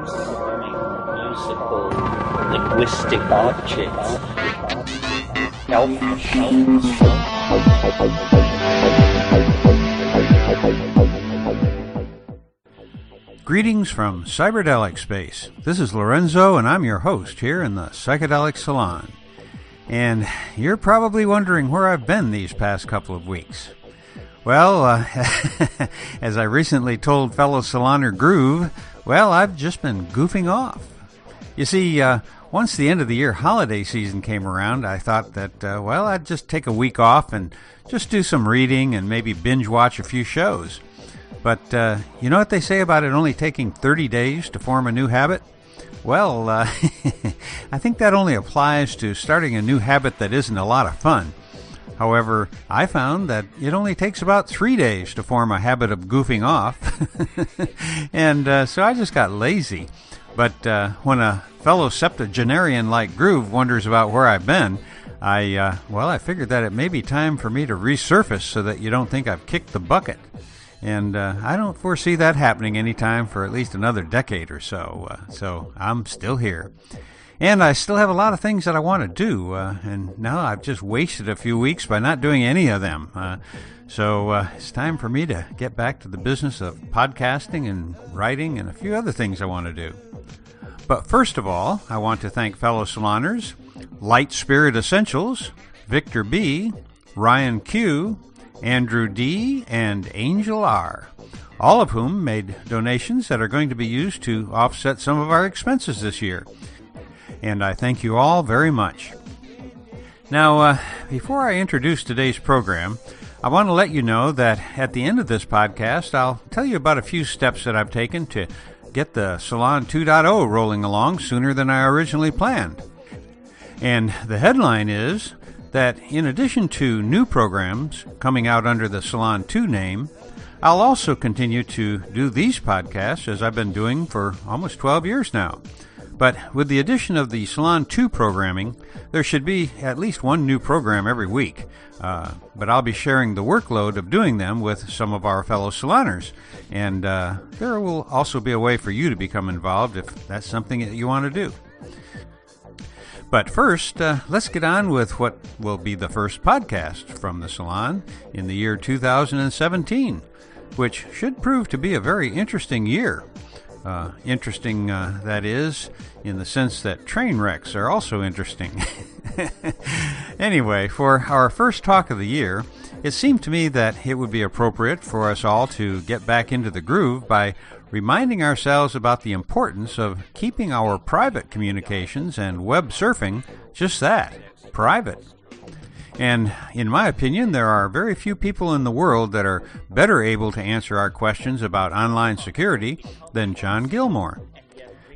musical, linguistic objects. Greetings from Cyberdelic Space. This is Lorenzo, and I'm your host here in the Psychedelic Salon. And you're probably wondering where I've been these past couple of weeks. Well, as I recently told fellow saloner Groove, well, I've just been goofing off. You see, once the end of the year holiday season came around, I thought that, I'd just take a week off and just do some reading and maybe binge watch a few shows. But you know what they say about it only taking 30 days to form a new habit? Well, I think that only applies to starting a new habit that isn't a lot of fun. However, I found that it only takes about 3 days to form a habit of goofing off. And so I just got lazy. But when a fellow septuagenarian like Groove wonders about where I've been, I figured that it may be time for me to resurface so that you don't think I've kicked the bucket. And I don't foresee that happening anytime for at least another decade or so. So I'm still here. And I still have a lot of things that I want to do. And now I've just wasted a few weeks by not doing any of them. So it's time for me to get back to the business of podcasting and writing and a few other things I want to do. But first of all, I want to thank fellow saloners, Light Spirit Essentials, Victor B., Ryan Q., Andrew D., and Angel R., all of whom made donations that are going to be used to offset some of our expenses this year. And I thank you all very much. Now, before I introduce today's program, I want to let you know that at the end of this podcast, I'll tell you about a few steps that I've taken to get the Salon 2.0 rolling along sooner than I originally planned. And the headline is that in addition to new programs coming out under the Salon 2 name, I'll also continue to do these podcasts as I've been doing for almost 12 years now. But with the addition of the Salon 2 programming, there should be at least one new program every week. But I'll be sharing the workload of doing them with some of our fellow saloners. And there will also be a way for you to become involved if that's something that you want to do. But first, let's get on with what will be the first podcast from the Salon in the year 2017, which should prove to be a very interesting year. Interesting, that is, in the sense that train wrecks are also interesting. Anyway, for our first talk of the year, it seemed to me that it would be appropriate for us all to get back into the groove by reminding ourselves about the importance of keeping our private communications and web surfing just that, private. And in my opinion, there are very few people in the world that are better able to answer our questions about online security than John Gilmore.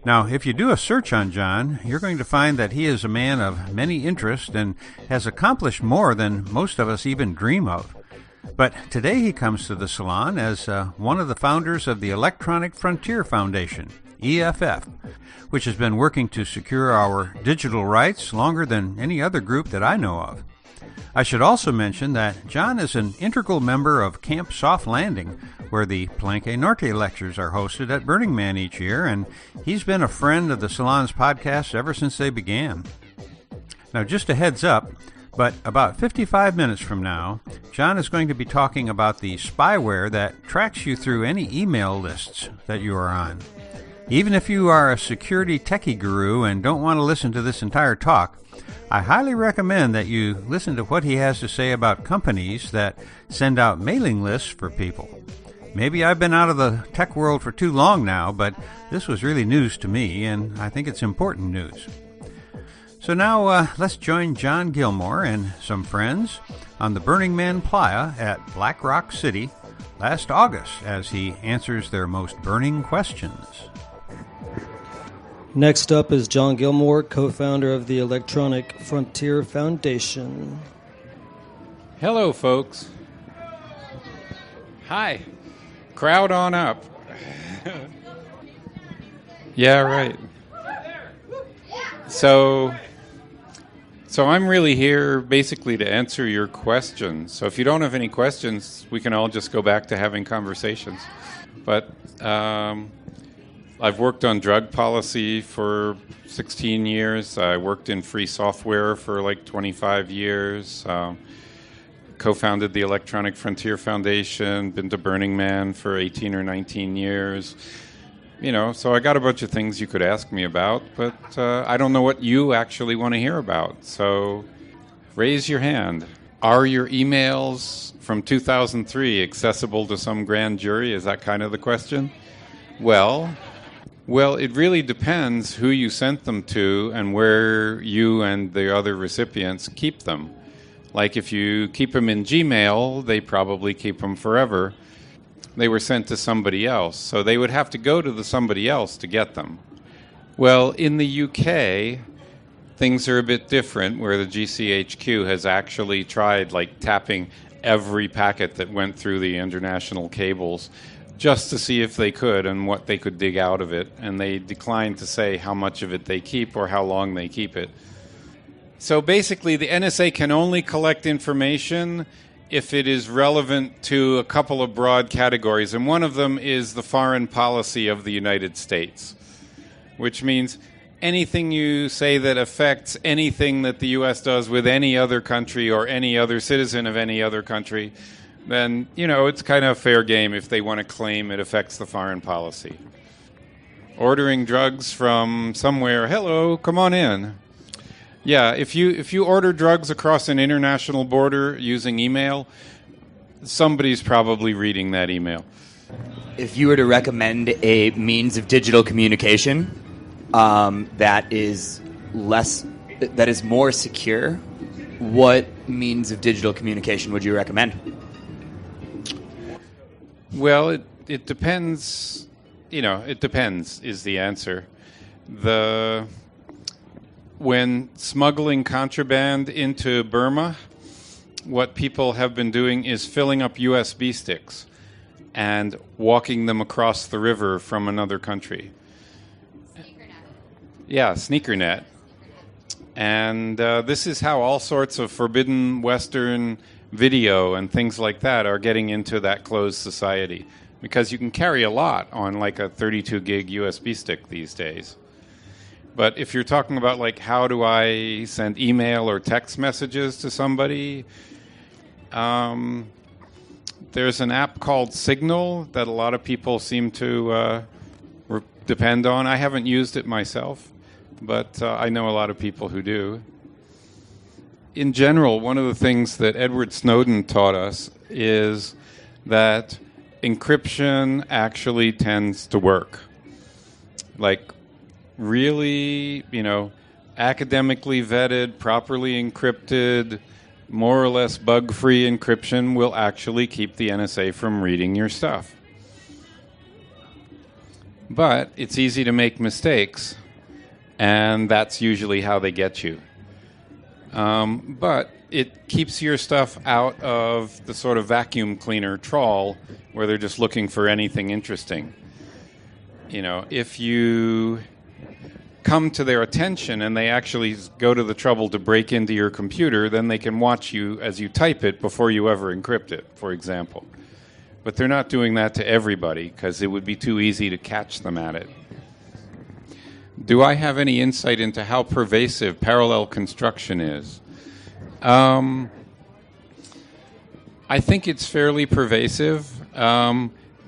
Now, if you do a search on John, you're going to find that he is a man of many interests and has accomplished more than most of us even dream of. But today he comes to the Salon as one of the founders of the Electronic Frontier Foundation, EFF, which has been working to secure our digital rights longer than any other group that I know of. I should also mention that John is an integral member of Camp Soft Landing, where the Palenque Norte lectures are hosted at Burning Man each year, and he's been a friend of the Salon's podcast ever since they began. Now, just a heads up, but about 55 minutes from now, John is going to be talking about the spyware that tracks you through any email lists that you are on. Even if you are a security techie guru and don't want to listen to this entire talk, I highly recommend that you listen to what he has to say about companies that send out mailing lists for people. Maybe I've been out of the tech world for too long now, but this was really news to me, and I think it's important news. So now let's join John Gilmore and some friends on the Burning Man Playa at Black Rock City last August as he answers their most burning questions. Next up is John Gilmore, co-founder of the Electronic Frontier Foundation. Hello, folks. Hi. Crowd on up. Yeah, right. So I'm really here basically to answer your questions. So if you don't have any questions, we can all just go back to having conversations. But I've worked on drug policy for 16 years. I worked in free software for like 25 years. Co-founded the Electronic Frontier Foundation. Been to Burning Man for 18 or 19 years. So I got a bunch of things you could ask me about, but I don't know what you actually want to hear about. So raise your hand. Are your emails from 2003 accessible to some grand jury? Is that kind of the question? Well, it really depends who you sent them to and where you and the other recipients keep them. Like if you keep them in Gmail, they probably keep them forever. They were sent to somebody else, so they would have to go to the somebody else to get them. Well, in the UK, things are a bit different, where the GCHQ has actually tried tapping every packet that went through the international cables just to see if they could and what they could dig out of it, and they declined to say how much of it they keep or how long they keep it. So basically, the NSA can only collect information if it is relevant to a couple of broad categories, and one of them is the foreign policy of the United States, which means anything you say that affects anything that the U.S. does with any other country or any other citizen of any other country, then, it's kind of fair game if they want to claim it affects the foreign policy. Ordering drugs from somewhere, hello, come on in. Yeah, if you order drugs across an international border using email, somebody's probably reading that email. If you were to recommend a means of digital communication that is more secure, what means of digital communication would you recommend? Well, it depends. It depends is the answer. When smuggling contraband into Burma, what people have been doing is filling up USB sticks and walking them across the river from another country. Yeah, SneakerNet. And this is how all sorts of forbidden Western video and things like that are getting into that closed society, because you can carry a lot on a 32 gig USB stick these days. But if you're talking about how do I send email or text messages to somebody, there's an app called Signal that a lot of people seem to depend on. I haven't used it myself, but I know a lot of people who do. In general, one of the things that Edward Snowden taught us is that encryption actually tends to work. Really, academically vetted, properly encrypted, more or less bug-free encryption will actually keep the NSA from reading your stuff. But it's easy to make mistakes, and that's usually how they get you. But it keeps your stuff out of the sort of vacuum cleaner trawl where they're just looking for anything interesting. If you come to their attention and they actually go to the trouble to break into your computer, then they can watch you as you type it before you ever encrypt it, for example. But they're not doing that to everybody because it would be too easy to catch them at it. Do I have any insight into how pervasive parallel construction is? I think it's fairly pervasive.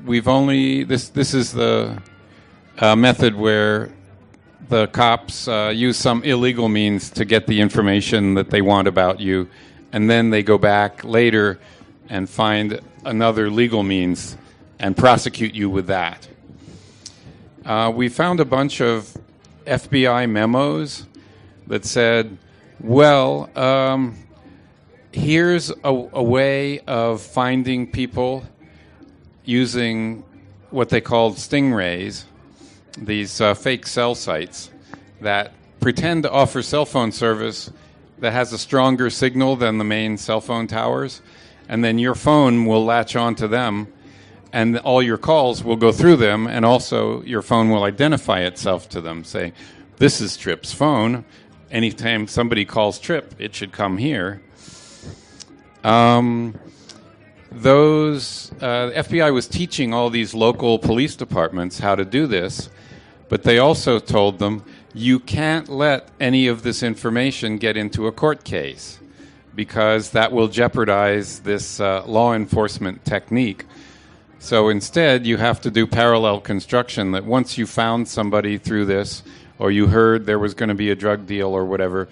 This is the method where the cops use some illegal means to get the information that they want about you, and then they go back later and find another legal means and prosecute you with that. We found a bunch of FBI memos that said, here's a way of finding people using what they called stingrays, these fake cell sites that pretend to offer cell phone service that has a stronger signal than the main cell phone towers, and then your phone will latch onto them, and all your calls will go through them, and also your phone will identify itself to them, saying, this is Tripp's phone. Anytime somebody calls Tripp, it should come here. The FBI was teaching all these local police departments how to do this, But they also told them, you can't let any of this information get into a court case because that will jeopardize this law enforcement technique. So instead, you have to do parallel construction, that once you found somebody through this, or you heard there was going to be a drug deal or whatever,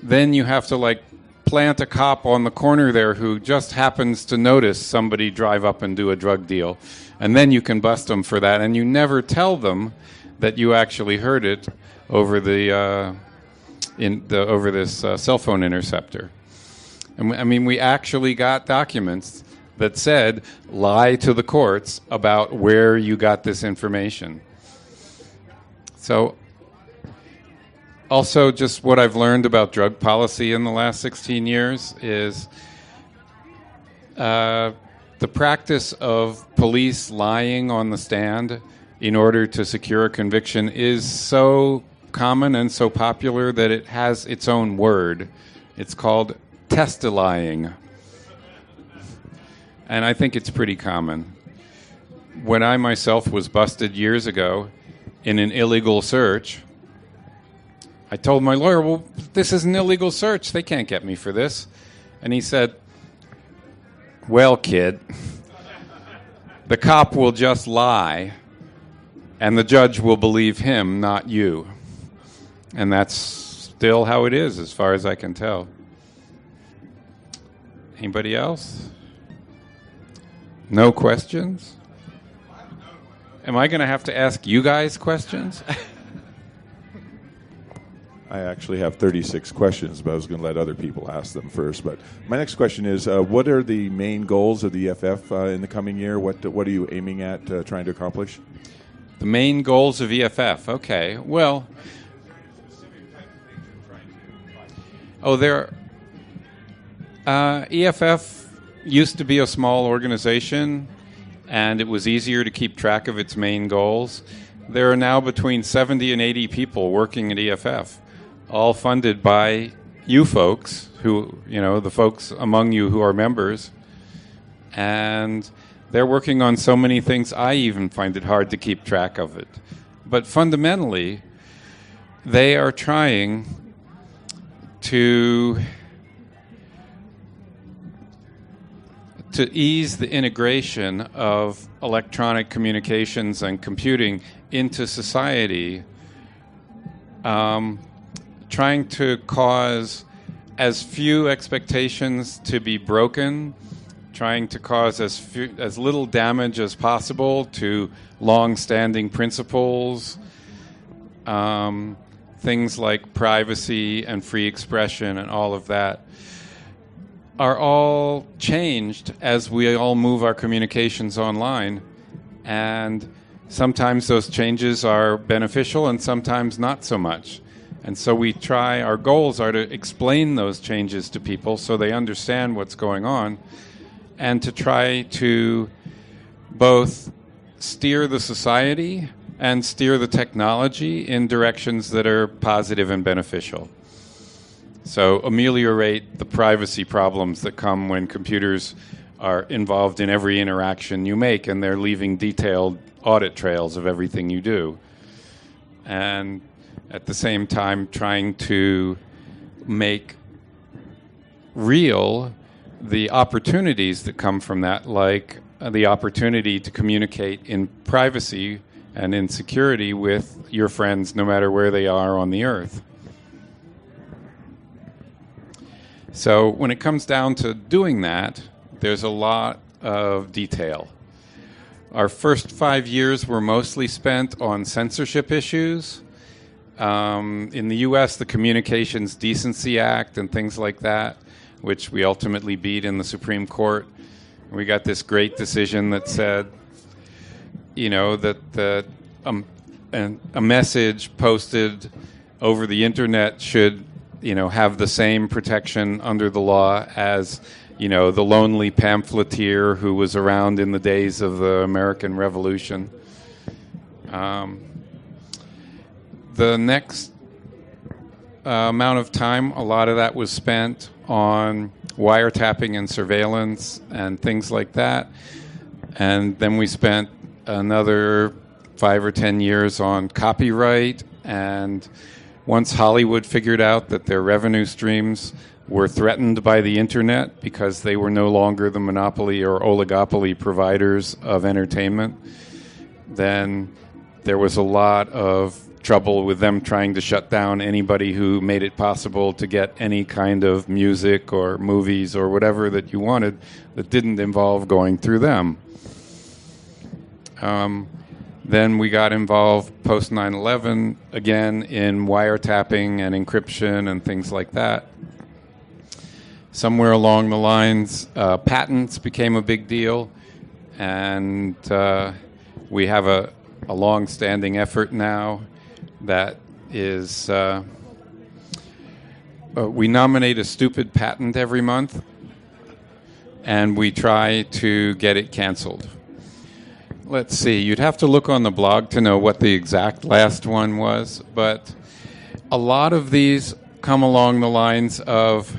then you have to like plant a cop on the corner there who just happens to notice somebody drive up and do a drug deal. And then you can bust them for that. And you never tell them that you actually heard it over the over this cell phone interceptor. And I mean, we actually got documents that said, lie to the courts about where you got this information. So, also just what I've learned about drug policy in the last 16 years is the practice of police lying on the stand in order to secure a conviction is so common and so popular that it has its own word. It's called testilying. And I think it's pretty common. When I myself was busted years ago in an illegal search, I told my lawyer, well, this is an illegal search. They can't get me for this. And he said, well, kid, the cop will just lie, and the judge will believe him, not you. And that's still how it is, as far as I can tell. Anybody else? No questions? Am I going to have to ask you guys questions? I actually have 36 questions, but I was going to let other people ask them first. But my next question is, what are the main goals of the EFF in the coming year? What are you aiming at trying to accomplish? The main goals of EFF. Okay. Well, EFF used to be a small organization, and it was easier to keep track of its main goals. There are now between 70 and 80 people working at EFF, all funded by you folks, who, the folks among you who are members. And they're working on so many things, I even find it hard to keep track of it. But fundamentally, they are trying to ease the integration of electronic communications and computing into society, trying to cause as few expectations to be broken, trying to cause as little damage as possible to long-standing principles, things like privacy and free expression and all of that are all changed as we all move our communications online. And sometimes those changes are beneficial and sometimes not so much. And so our goals are to explain those changes to people so they understand what's going on, and to try to both steer the society and steer the technology in directions that are positive and beneficial. So ameliorate the privacy problems that come when computers are involved in every interaction you make, and they're leaving detailed audit trails of everything you do. And at the same time, trying to make real the opportunities that come from that, like the opportunity to communicate in privacy and in security with your friends, no matter where they are on the earth. So when it comes down to doing that, there's a lot of detail. Our first 5 years were mostly spent on censorship issues. In the U.S., the Communications Decency Act and things like that, which we ultimately beat in the Supreme Court. We got this great decision that said, that a message posted over the internet should, have the same protection under the law as, the lonely pamphleteer who was around in the days of the American Revolution. The next amount of time, a lot of that was spent on wiretapping and surveillance and things like that. And then we spent another 5 or 10 years on copyright, and once Hollywood figured out that their revenue streams were threatened by the internet because they were no longer the monopoly or oligopoly providers of entertainment, then there was a lot of trouble with them trying to shut down anybody who made it possible to get any kind of music or movies or whatever that you wanted that didn't involve going through them. Then we got involved post 9/11 again in wiretapping and encryption and things like that. Somewhere along the lines, patents became a big deal, and we have a long-standing effort now that is we nominate a stupid patent every month, and we try to get it canceled. Let's see, you'd have to look on the blog to know what the exact last one was, but a lot of these come along the lines of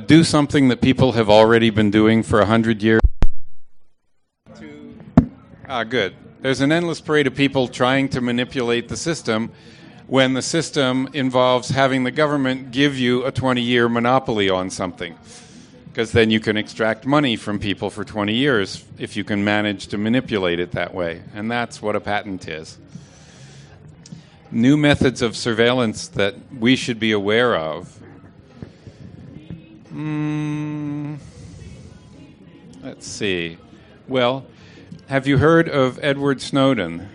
do something that people have already been doing for 100 years. Good. There's an endless parade of people trying to manipulate the system when the system involves having the government give you a 20-year monopoly on something, because then you can extract money from people for 20 years if you can manage to manipulate it that way. And that's what a patent is. New methods of surveillance that we should be aware of. Let's see. Well, have you heard of Edward Snowden?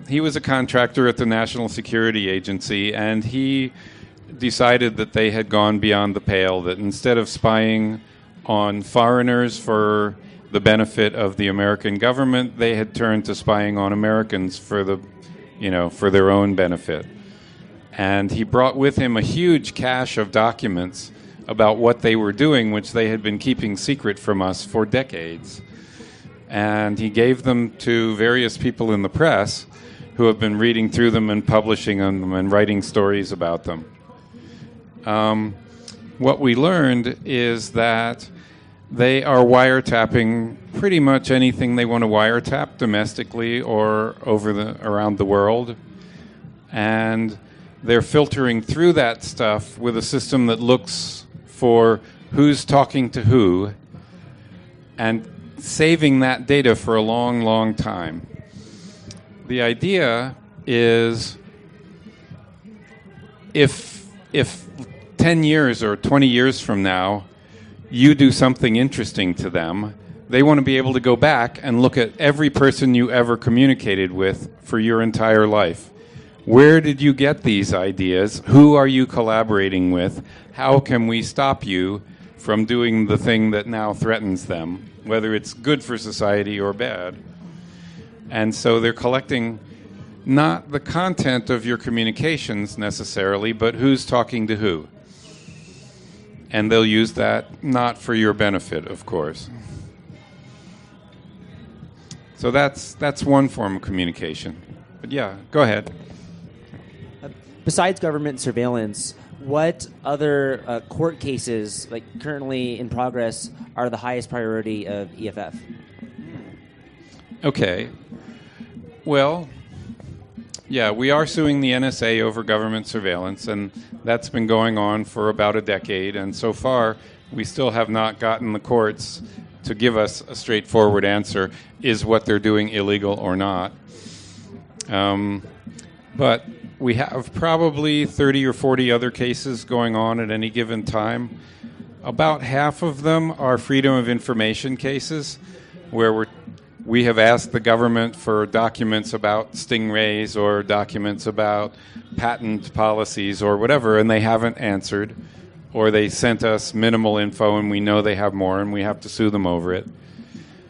He was a contractor at the National Security Agency, and he decided that they had gone beyond the pale, that instead of spying on foreigners for the benefit of the American government, they had turned to spying on Americans for their own benefit. And he brought with him a huge cache of documents about what they were doing, which they had been keeping secret from us for decades. And he gave them to various people in the press who have been reading through them and publishing on them and writing stories about them. What we learned is that they are wiretapping pretty much anything they want to wiretap domestically or around the world. And they're filtering through that stuff with a system that looks for who's talking to who and saving that data for a long, long time. The idea is if 10 years or 20 years from now you do something interesting to them, they want to be able to go back and look at every person you ever communicated with for your entire life. Where did you get these ideas? Who are you collaborating with? How can we stop you from doing the thing that now threatens them, whether it's good for society or bad? And so they're collecting not the content of your communications necessarily, but who's talking to who. And they'll use that not for your benefit, of course. So that's one form of communication. But yeah, go ahead. Besides government surveillance, what other court cases, like currently in progress, are the highest priority of EFF? Okay. Well, yeah, we are suing the NSA over government surveillance, and that's been going on for about a decade, and so far we still have not gotten the courts to give us a straightforward answer, is what they're doing illegal or not. But we have probably 30 or 40 other cases going on at any given time. About half of them are freedom of information cases, where we have asked the government for documents about stingrays or documents about patent policies or whatever, and they haven't answered, or they sent us minimal info and we know they have more and we have to sue them over it.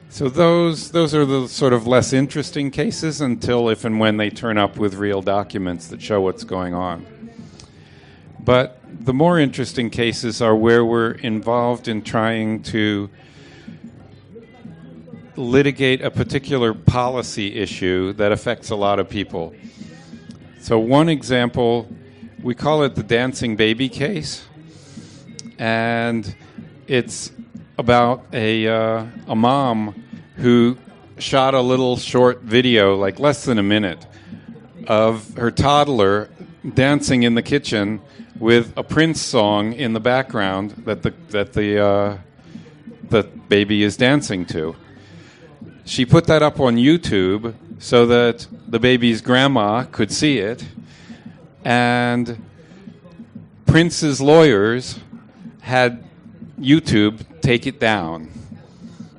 So those are the sort of less interesting cases until if and when they turn up with real documents that show what's going on. But the more interesting cases are where we're involved in trying to litigate a particular policy issue that affects a lot of people. So one example, we call it the dancing baby case, and it's about a mom who shot a little short video, like less than a minute, of her toddler dancing in the kitchen with a Prince song in the background that the baby is dancing to. She put that up on YouTube so that the baby's grandma could see it, and Prince's lawyers had YouTube take it down.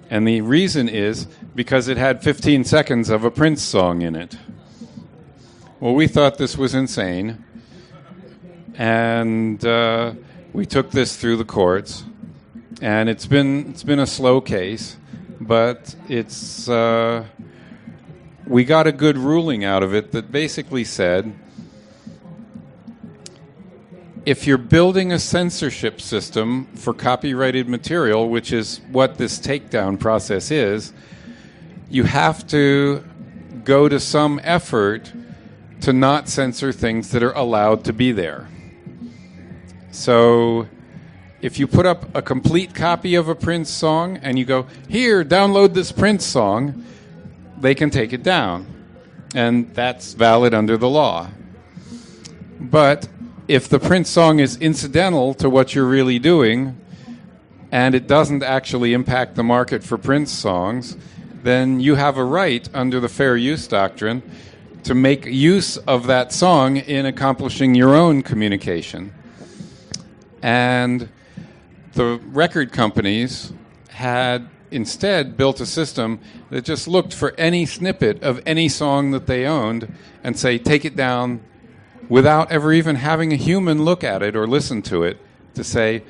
And the reason is because it had 15 seconds of a Prince song in it. Well, we thought this was insane, and we took this through the courts, and it's been a slow case, but it's we got a good ruling out of it that basically said, if you're building a censorship system for copyrighted material, which is what this takedown process is, you have to go to some effort to not censor things that are allowed to be there. So if you put up a complete copy of a Prince song and you go, here, download this Prince song, they can take it down. And that's valid under the law. But if the Prince song is incidental to what you're really doing, and it doesn't actually impact the market for Prince songs, then you have a right under the fair use doctrine to make use of that song in accomplishing your own communication. And the record companies had instead built a system that just looked for any snippet of any song that they owned and say, take it down, without ever even having a human look at it or listen to it, to say,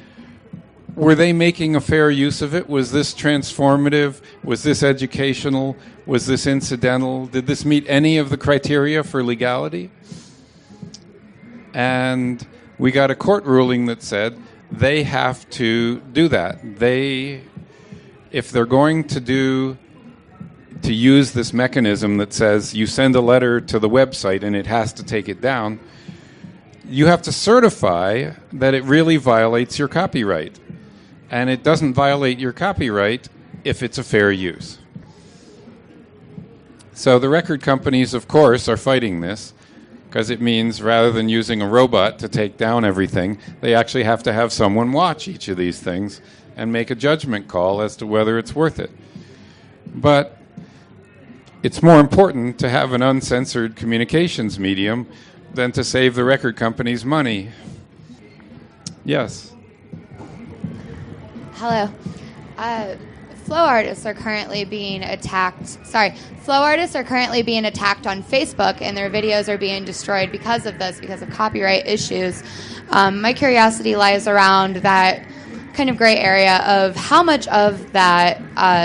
were they making a fair use of it? Was this transformative? Was this educational? Was this incidental? Did this meet any of the criteria for legality? And we got a court ruling that said they have to do that. If they're going to use this mechanism that says you send a letter to the website and it has to take it down, you have to certify that it really violates your copyright. And it doesn't violate your copyright if it's a fair use. So the record companies, of course, are fighting this, because it means rather than using a robot to take down everything, they actually have to have someone watch each of these things and make a judgment call as to whether it's worth it. But it's more important to have an uncensored communications medium than to save the record companies money. Yes. Hello. Flow artists are currently being attacked. Flow artists are currently being attacked on Facebook, and their videos are being destroyed because of this, because of copyright issues. My curiosity lies around that kind of gray area of how much of that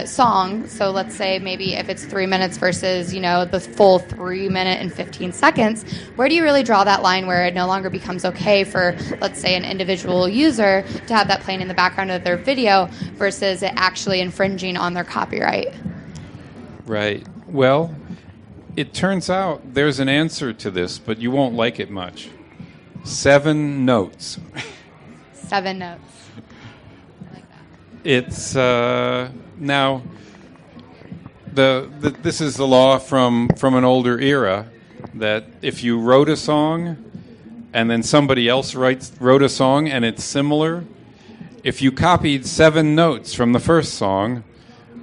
song, so let's say maybe if it's 3 minutes versus, the full 3 minute and 15 seconds, where do you really draw that line where it no longer becomes okay for, let's say, an individual user to have that playing in the background of their video versus it actually infringing on their copyright? Right. Well, it turns out there's an answer to this, but you won't like it much. 7 notes. 7 notes. It's now this is the law from an older era, that if you wrote a song and then somebody else wrote a song and it's similar, if you copied 7 notes from the first song,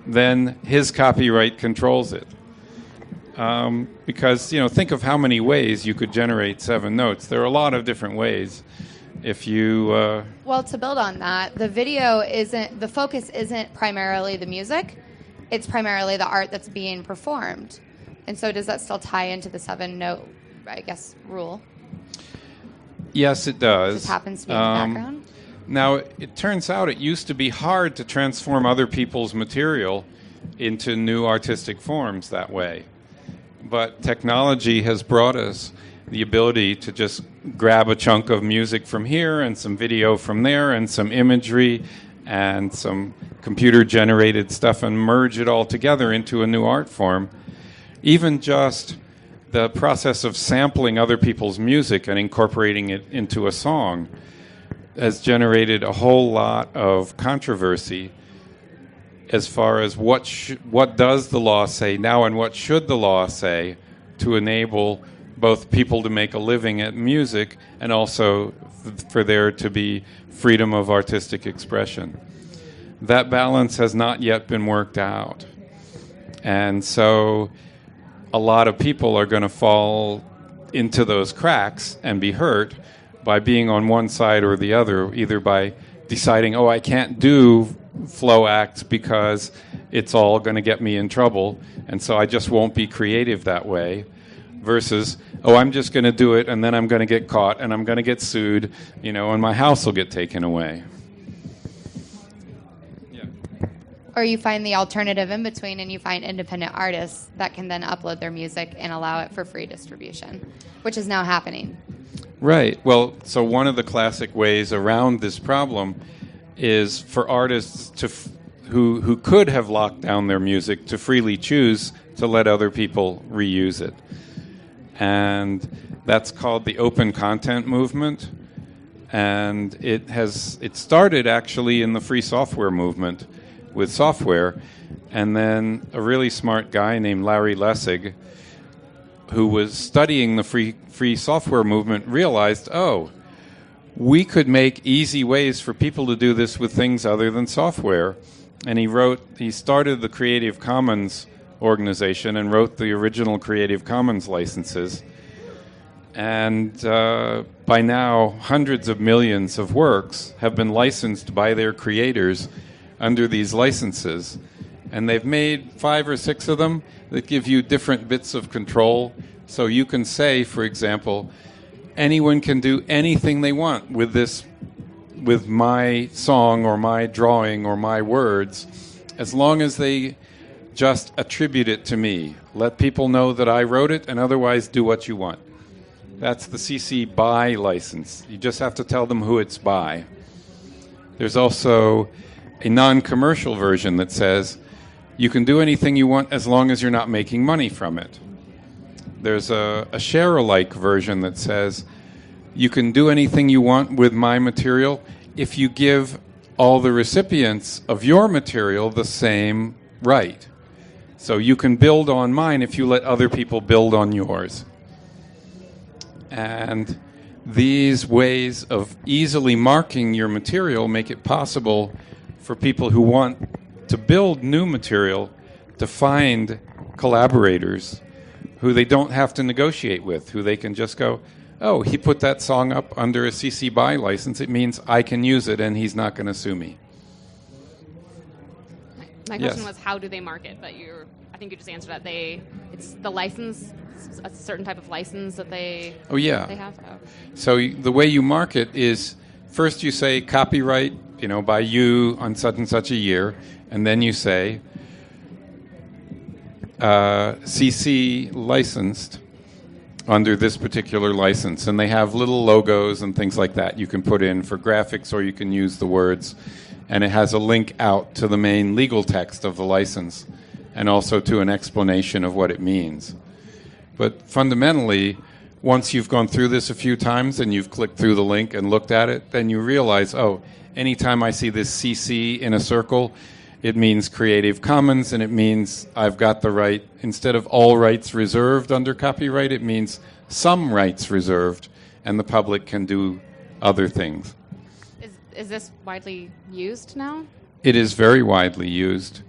then his copyright controls it. Because think of how many ways you could generate 7 notes. There are a lot of different ways. If you well, to build on that, the focus isn't primarily the music, it's primarily the art that's being performed. And so does that still tie into the 7 note, I guess, rule? Yes, it does. It just happens to be in the background? Now, it turns out it used to be hard to transform other people's material into new artistic forms that way. But technology has brought us the ability to just grab a chunk of music from here and some video from there and some imagery and some computer-generated stuff and merge it all together into a new art form. Even just the process of sampling other people's music and incorporating it into a song has generated a whole lot of controversy as far as what does the law say now and what should the law say to enable both people to make a living at music and also for there to be freedom of artistic expression. That balance has not yet been worked out. And so a lot of people are going to fall into those cracks and be hurt by being on one side or the other, either by deciding, oh, I can't do flow acts because it's all going to get me in trouble, and so I just won't be creative that way, versus, oh, I'm just going to do it, and then I'm going to get caught, and I'm going to get sued, and my house will get taken away. Or you find the alternative in between and you find independent artists that can then upload their music and allow it for free distribution, which is now happening. Right. Well, so one of the classic ways around this problem is for artists who could have locked down their music to freely choose to let other people reuse it. And that's called the open content movement. And it started actually in the free software movement with software, and then a really smart guy named Larry Lessig, who was studying the free software movement, realized, oh, we could make easy ways for people to do this with things other than software. And he started the Creative Commons organization and wrote the original Creative Commons licenses. And by now, hundreds of millions of works have been licensed by their creators under these licenses, and they've made 5 or 6 of them that give you different bits of control. So you can say, for example, anyone can do anything they want with my song or my drawing or my words, as long as they just attribute it to me. Let people know that I wrote it, and otherwise do what you want. That's the CC BY license. You just have to tell them who it's by. There's also a non-commercial version that says you can do anything you want as long as you're not making money from it. There's a share-alike version that says you can do anything you want with my material if you give all the recipients of your material the same right. So you can build on mine if you let other people build on yours. And these ways of easily marking your material make it possible for people who want to build new material to find collaborators who they don't have to negotiate with, who they can just go, oh, he put that song up under a CC BY license. It means I can use it and he's not going to sue me. My question was, how do they market? But I think you just answered that. It's the license, a certain type of license that they they have. Oh. So the way you market is first you say copyright, by you on such and such a year, and then you say CC licensed under this particular license, and they have little logos and things like that you can put in for graphics, or you can use the words, and it has a link out to the main legal text of the license and also to an explanation of what it means. But fundamentally, once you've gone through this a few times and you've clicked through the link and looked at it, then you realize, oh, anytime I see this CC in a circle, it means Creative Commons, and it means I've got the right, instead of all rights reserved under copyright, it means some rights reserved, and the public can do other things. Is this widely used now? It is very widely used.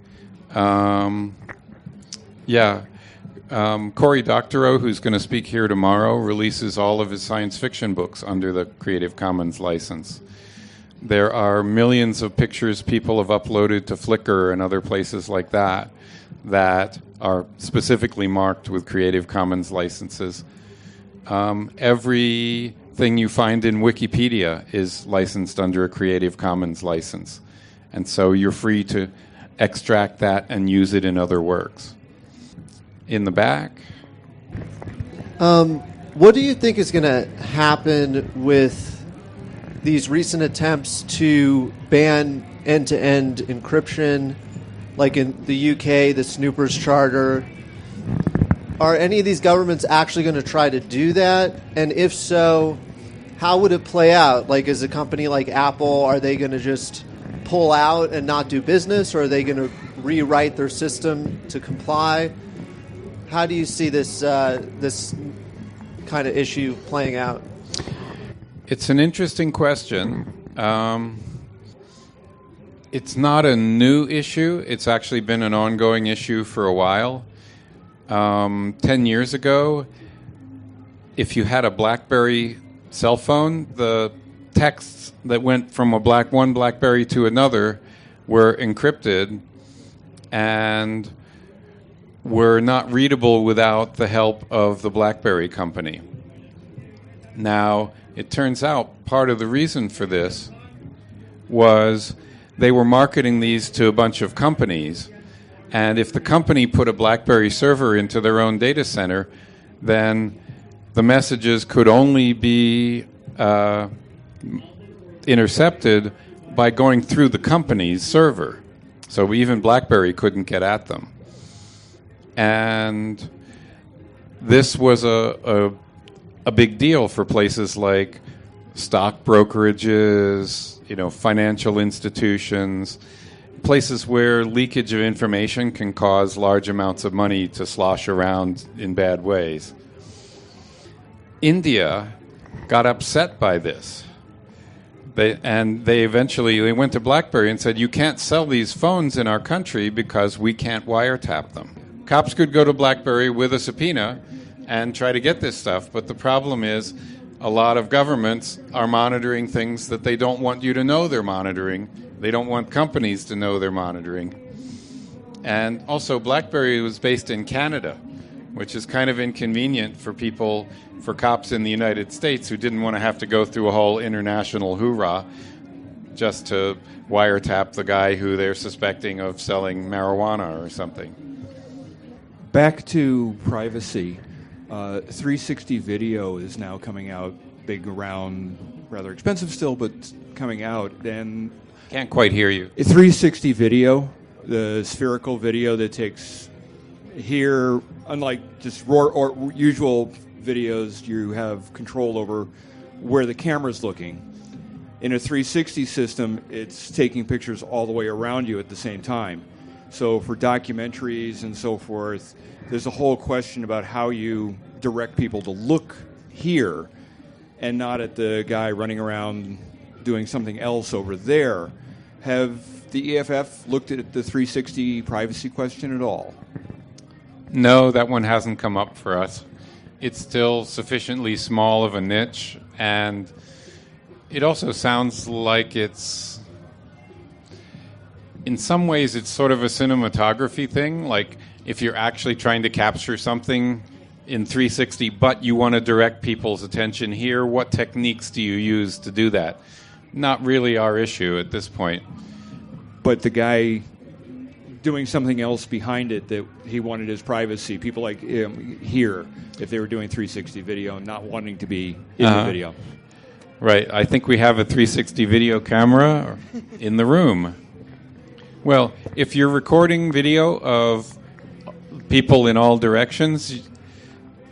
Cory Doctorow, who's going to speak here tomorrow, releases all of his science fiction books under the Creative Commons license. There are millions of pictures people have uploaded to Flickr and other places like that that are specifically marked with Creative Commons licenses. Everything you find in Wikipedia is licensed under a Creative Commons license. And so you're free to extract that and use it in other works. In the back. What do you think is going to happen with these recent attempts to ban end-to-end encryption, like in the UK, the Snoopers Charter? Are any of these governments actually going to try to do that? And if so, how would it play out? Like, is a company like Apple, are they going to just pull out and not do business, or are they going to rewrite their system to comply? How do you see this this kind of issue playing out? It's an interesting question. It's not a new issue. It's actually been an ongoing issue for a while. 10 years ago, if you had a BlackBerry cell phone, the texts that went from one BlackBerry to another were encrypted and were not readable without the help of the BlackBerry company. Now, it turns out part of the reason for this was they were marketing these to a bunch of companies, and if the company put a BlackBerry server into their own data center, then the messages could only be intercepted by going through the company's server. So even BlackBerry couldn't get at them. And this was a big deal for places like stock brokerages, financial institutions, places where leakage of information can cause large amounts of money to slosh around in bad ways. India got upset by this. They eventually went to BlackBerry and said, you can't sell these phones in our country because we can't wiretap them. Cops could go to BlackBerry with a subpoena and try to get this stuff, but the problem is a lot of governments are monitoring things that they don't want you to know they're monitoring. They don't want companies to know they're monitoring. And also, BlackBerry was based in Canada, which is kind of inconvenient for cops in the United States who didn't want to have to go through a whole international hoorah just to wiretap the guy who they're suspecting of selling marijuana or something. Back to privacy. 360 video is now coming out, big, round, rather expensive still, but coming out. And can't quite hear you. 360 video, the spherical video that takes here, unlike just or usual videos, you have control over where the camera's looking. In a 360 system, it's taking pictures all the way around you at the same time. So for documentaries and so forth, there's a whole question about how you direct people to look here and not at the guy running around doing something else over there. Have the EFF looked at the 360 privacy question at all? No, that one hasn't come up for us. It's still sufficiently small of a niche, and it also sounds like it's, in some ways, it's sort of a cinematography thing. Like, if you're actually trying to capture something in 360, but you want to direct people's attention here, what techniques do you use to do that? Not really our issue at this point. But the guy doing something else behind it that he wanted his privacy, people like here, if they were doing 360 video, not wanting to be in the video. Right. I think we have a 360 video camera in the room. Well, if you're recording video of people in all directions,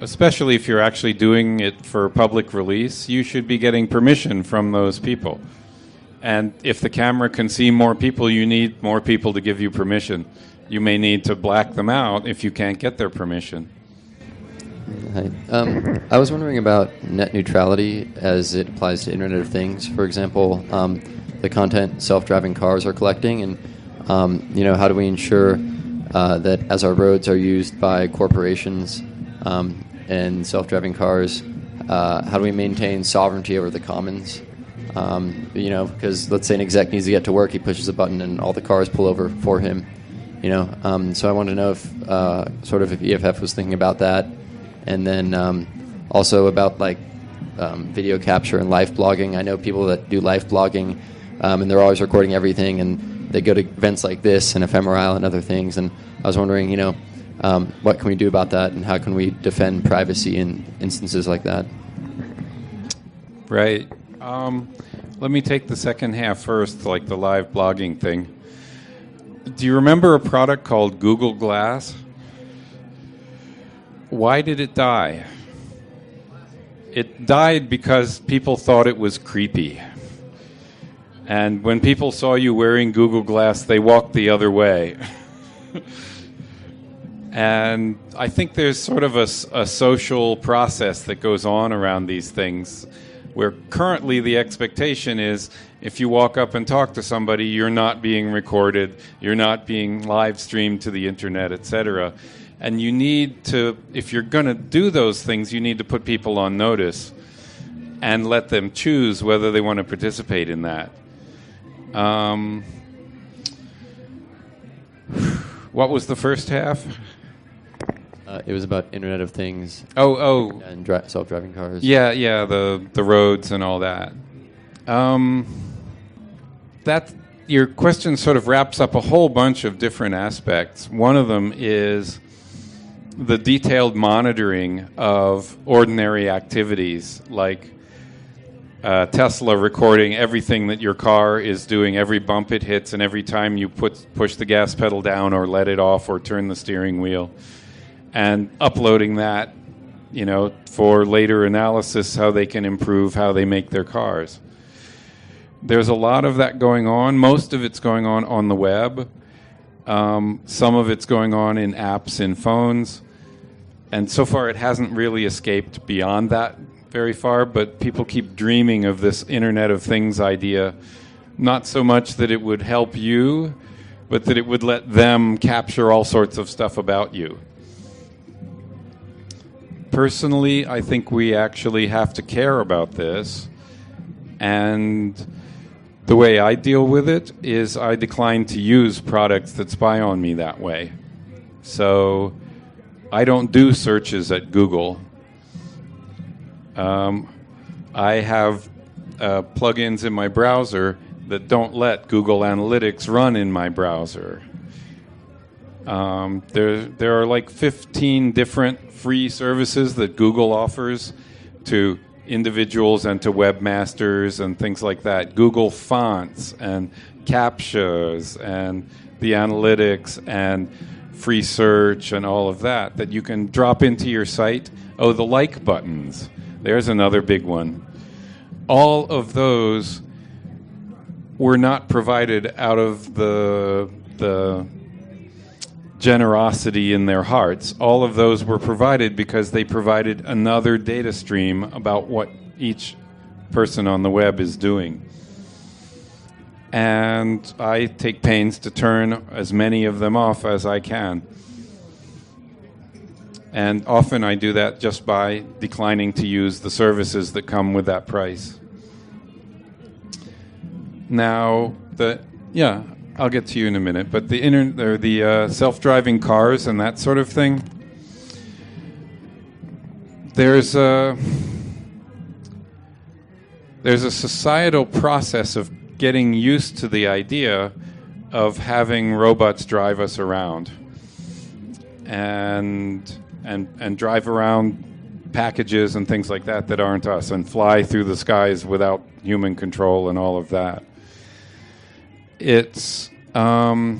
especially if you're actually doing it for public release, you should be getting permission from those people. And if the camera can see more people, you need more people to give you permission. You may need to black them out if you can't get their permission. Hi. I was wondering about net neutrality as it applies to Internet of Things. For example, the content self-driving cars are collecting, and how do we ensure that as our roads are used by corporations and self-driving cars, how do we maintain sovereignty over the commons? Because let's say an exec needs to get to work, he pushes a button and all the cars pull over for him. So I wanted to know if EFF was thinking about that, and then also about video capture and live blogging. I know people that do live blogging, and they're always recording everything, and they go to events like this and Ephemeral and other things. And I was wondering, what can we do about that, and how can we defend privacy in instances like that? Right. Let me take the second half first, like the live blogging thing. Do you remember a product called Google Glass? Why did it die? It died because people thought it was creepy. And when people saw you wearing Google Glass, they walked the other way. And I think there's sort of a social process that goes on around these things, where currently the expectation is if you walk up and talk to somebody, you're not being recorded, you're not being live streamed to the internet, etc. And you need to, if you're going to do those things, you need to put people on notice and let them choose whether they want to participate in that. What was the first half? It was about Internet of Things. Oh, and self-driving cars. Yeah, the roads and all that. That your question sort of wraps up a whole bunch of different aspects. One of them is the detailed monitoring of ordinary activities, like Tesla recording everything that your car is doing, every bump it hits, and every time you push the gas pedal down or let it off or turn the steering wheel, and uploading that, for later analysis, how they can improve how they make their cars. There's a lot of that going on. Most of it's going on the web. Some of it's going on in apps in phones. And so far it hasn't really escaped beyond that very far, but people keep dreaming of this Internet of Things idea, not so much that it would help you, but that it would let them capture all sorts of stuff about you. Personally, I think we actually have to care about this, and the way I deal with it is I decline to use products that spy on me that way. So I don't do searches at Google. I have plugins in my browser that don't let Google Analytics run in my browser. There are like 15 different free services that Google offers to individuals and to webmasters and things like that. Google Fonts and CAPTCHAs and the analytics and free search and all of that you can drop into your site. Oh, the like buttons. There's another big one. All of those were not provided out of the generosity in their hearts. All of those were provided because they provided another data stream about what each person on the web is doing. And I take pains to turn as many of them off as I can. And often I do that just by declining to use the services that come with that price. Now, I'll get to you in a minute, but the self-driving cars and that sort of thing, there's a societal process of getting used to the idea of having robots drive us around and drive around packages and things like that aren't us, and fly through the skies without human control and all of that. It's the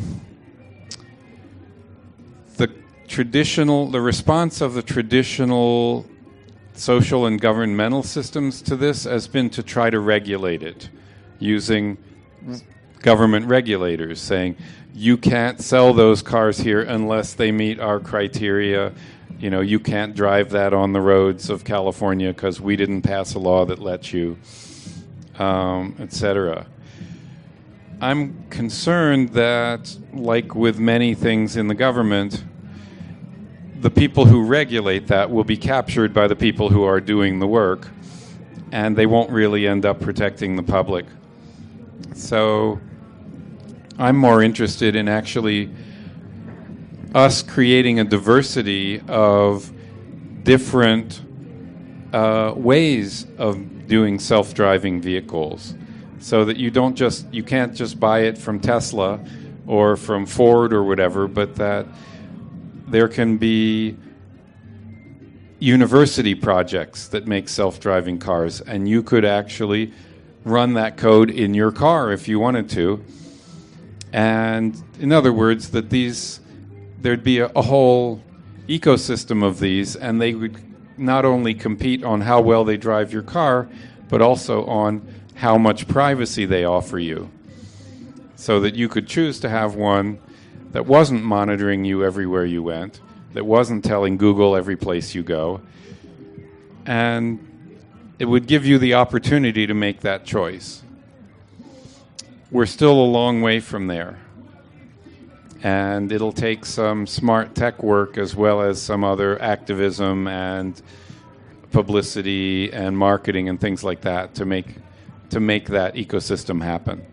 response of the traditional social and governmental systems to this has been to try to regulate it using government regulators saying, you can't sell those cars here unless they meet our criteria. You can't drive that on the roads of California because we didn't pass a law that lets you, etc. I'm concerned that, like with many things in the government, the people who regulate that will be captured by the people who are doing the work, and they won't really end up protecting the public. So I'm more interested in actually us creating a diversity of different ways of doing self-driving vehicles, so that you can't just buy it from Tesla or from Ford or whatever, but that there can be university projects that make self-driving cars, and you could actually run that code in your car if you wanted to. And in other words, that there'd be a whole ecosystem of these, and they would not only compete on how well they drive your car, but also on how much privacy they offer you, so that you could choose to have one that wasn't monitoring you everywhere you went, that wasn't telling Google every place you go, and it would give you the opportunity to make that choice. We're still a long way from there. And it'll take some smart tech work as well as some other activism and publicity and marketing and things like that to make that ecosystem happen.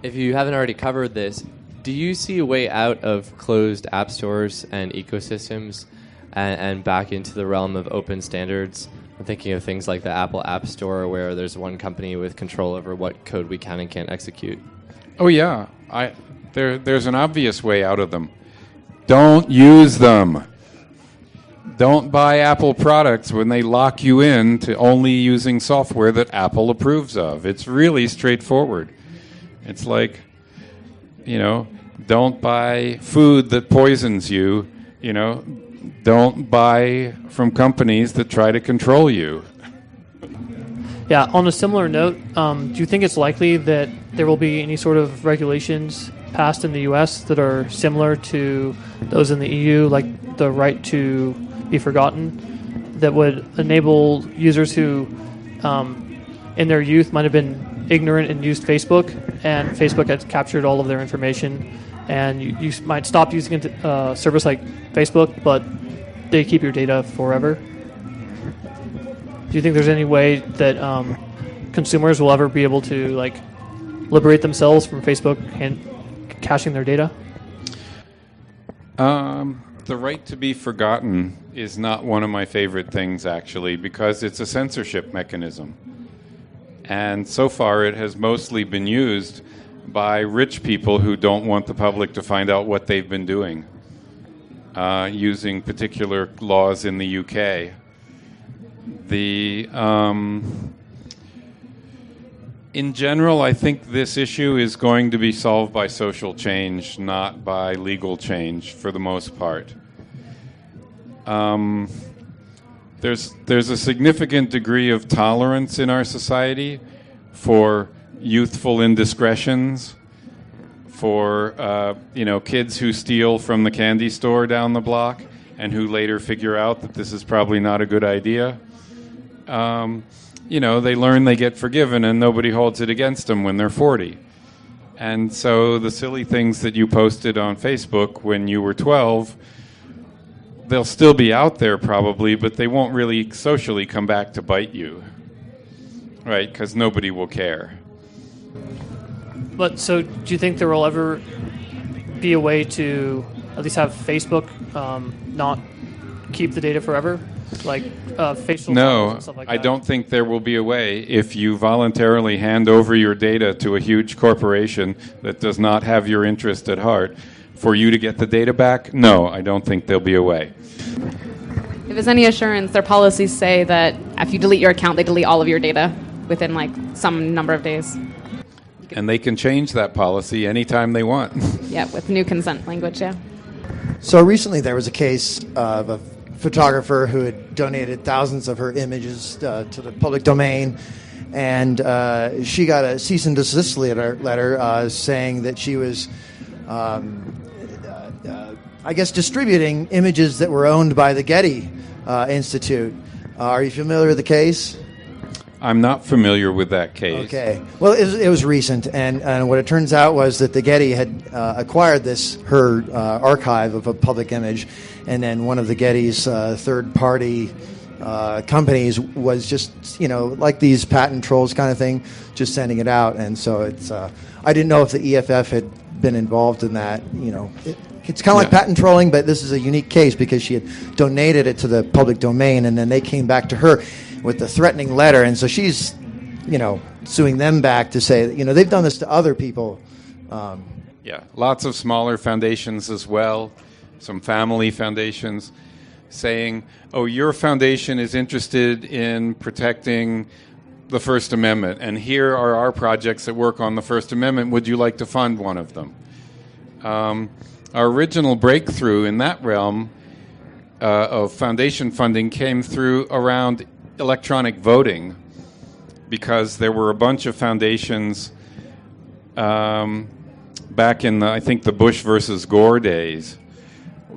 If you haven't already covered this, do you see a way out of closed app stores and ecosystems and back into the realm of open standards? I'm thinking of things like the Apple App Store, where there's one company with control over what code we can and can't execute. Oh yeah, there's an obvious way out of them. Don't use them. Don't buy Apple products when they lock you in to only using software that Apple approves of. It's really straightforward. It's like, don't buy food that poisons you, Don't buy from companies that try to control you. Yeah, on a similar note, do you think it's likely that there will be any sort of regulations passed in the U.S. that are similar to those in the EU, like the right to be forgotten, that would enable users who, in their youth, might have been ignorant and used Facebook, and Facebook had captured all of their information, and you might stop using a service like Facebook, but they keep your data forever? Do you think there's any way that consumers will ever be able to liberate themselves from Facebook and caching their data? The right to be forgotten is not one of my favorite things, actually, because it's a censorship mechanism. And so far it has mostly been used by rich people who don't want the public to find out what they've been doing, using particular laws in the UK. In general, I think this issue is going to be solved by social change, not by legal change, for the most part. There's a significant degree of tolerance in our society for youthful indiscretions, for kids who steal from the candy store down the block and who later figure out that this is probably not a good idea. They learn, they get forgiven, and nobody holds it against them when they're 40. And so the silly things that you posted on Facebook when you were 12, they'll still be out there probably, but they won't really socially come back to bite you, right? Because nobody will care. But so do you think there will ever be a way to at least have Facebook not keep the data forever? Like facial No, and stuff like I that? don't think there will be a way if you voluntarily hand over your data to a huge corporation that does not have your interest at heart for you to get the data back. No, I don't think there'll be a way. If there's any assurance, their policies say that if you delete your account, they delete all of your data within some number of days. And they can change that policy anytime they want. Yeah, with new consent language, yeah. So recently there was a case of a photographer who had donated thousands of her images to the public domain, and she got a cease and desist letter saying that she was, distributing images that were owned by the Getty Institute. Are you familiar with the case? I'm not familiar with that case. Okay. Well, it was recent, and what it turns out was that the Getty had acquired her archive of a public image, and then one of the Getty's third-party companies was just, like these patent trolls kind of thing, just sending it out. And so it's, I didn't know if the EFF had been involved in that. It's kind of like patent trolling, but this is a unique case because she had donated it to the public domain, and then they came back to her with the threatening letter, and so she's, suing them back to say, they've done this to other people. Yeah, lots of smaller foundations as well, some family foundations, saying, oh, your foundation is interested in protecting the First Amendment, and here are our projects that work on the First Amendment. Would you like to fund one of them? Our original breakthrough in that realm of foundation funding came through around electronic voting, because there were a bunch of foundations back in I think the Bush versus Gore days,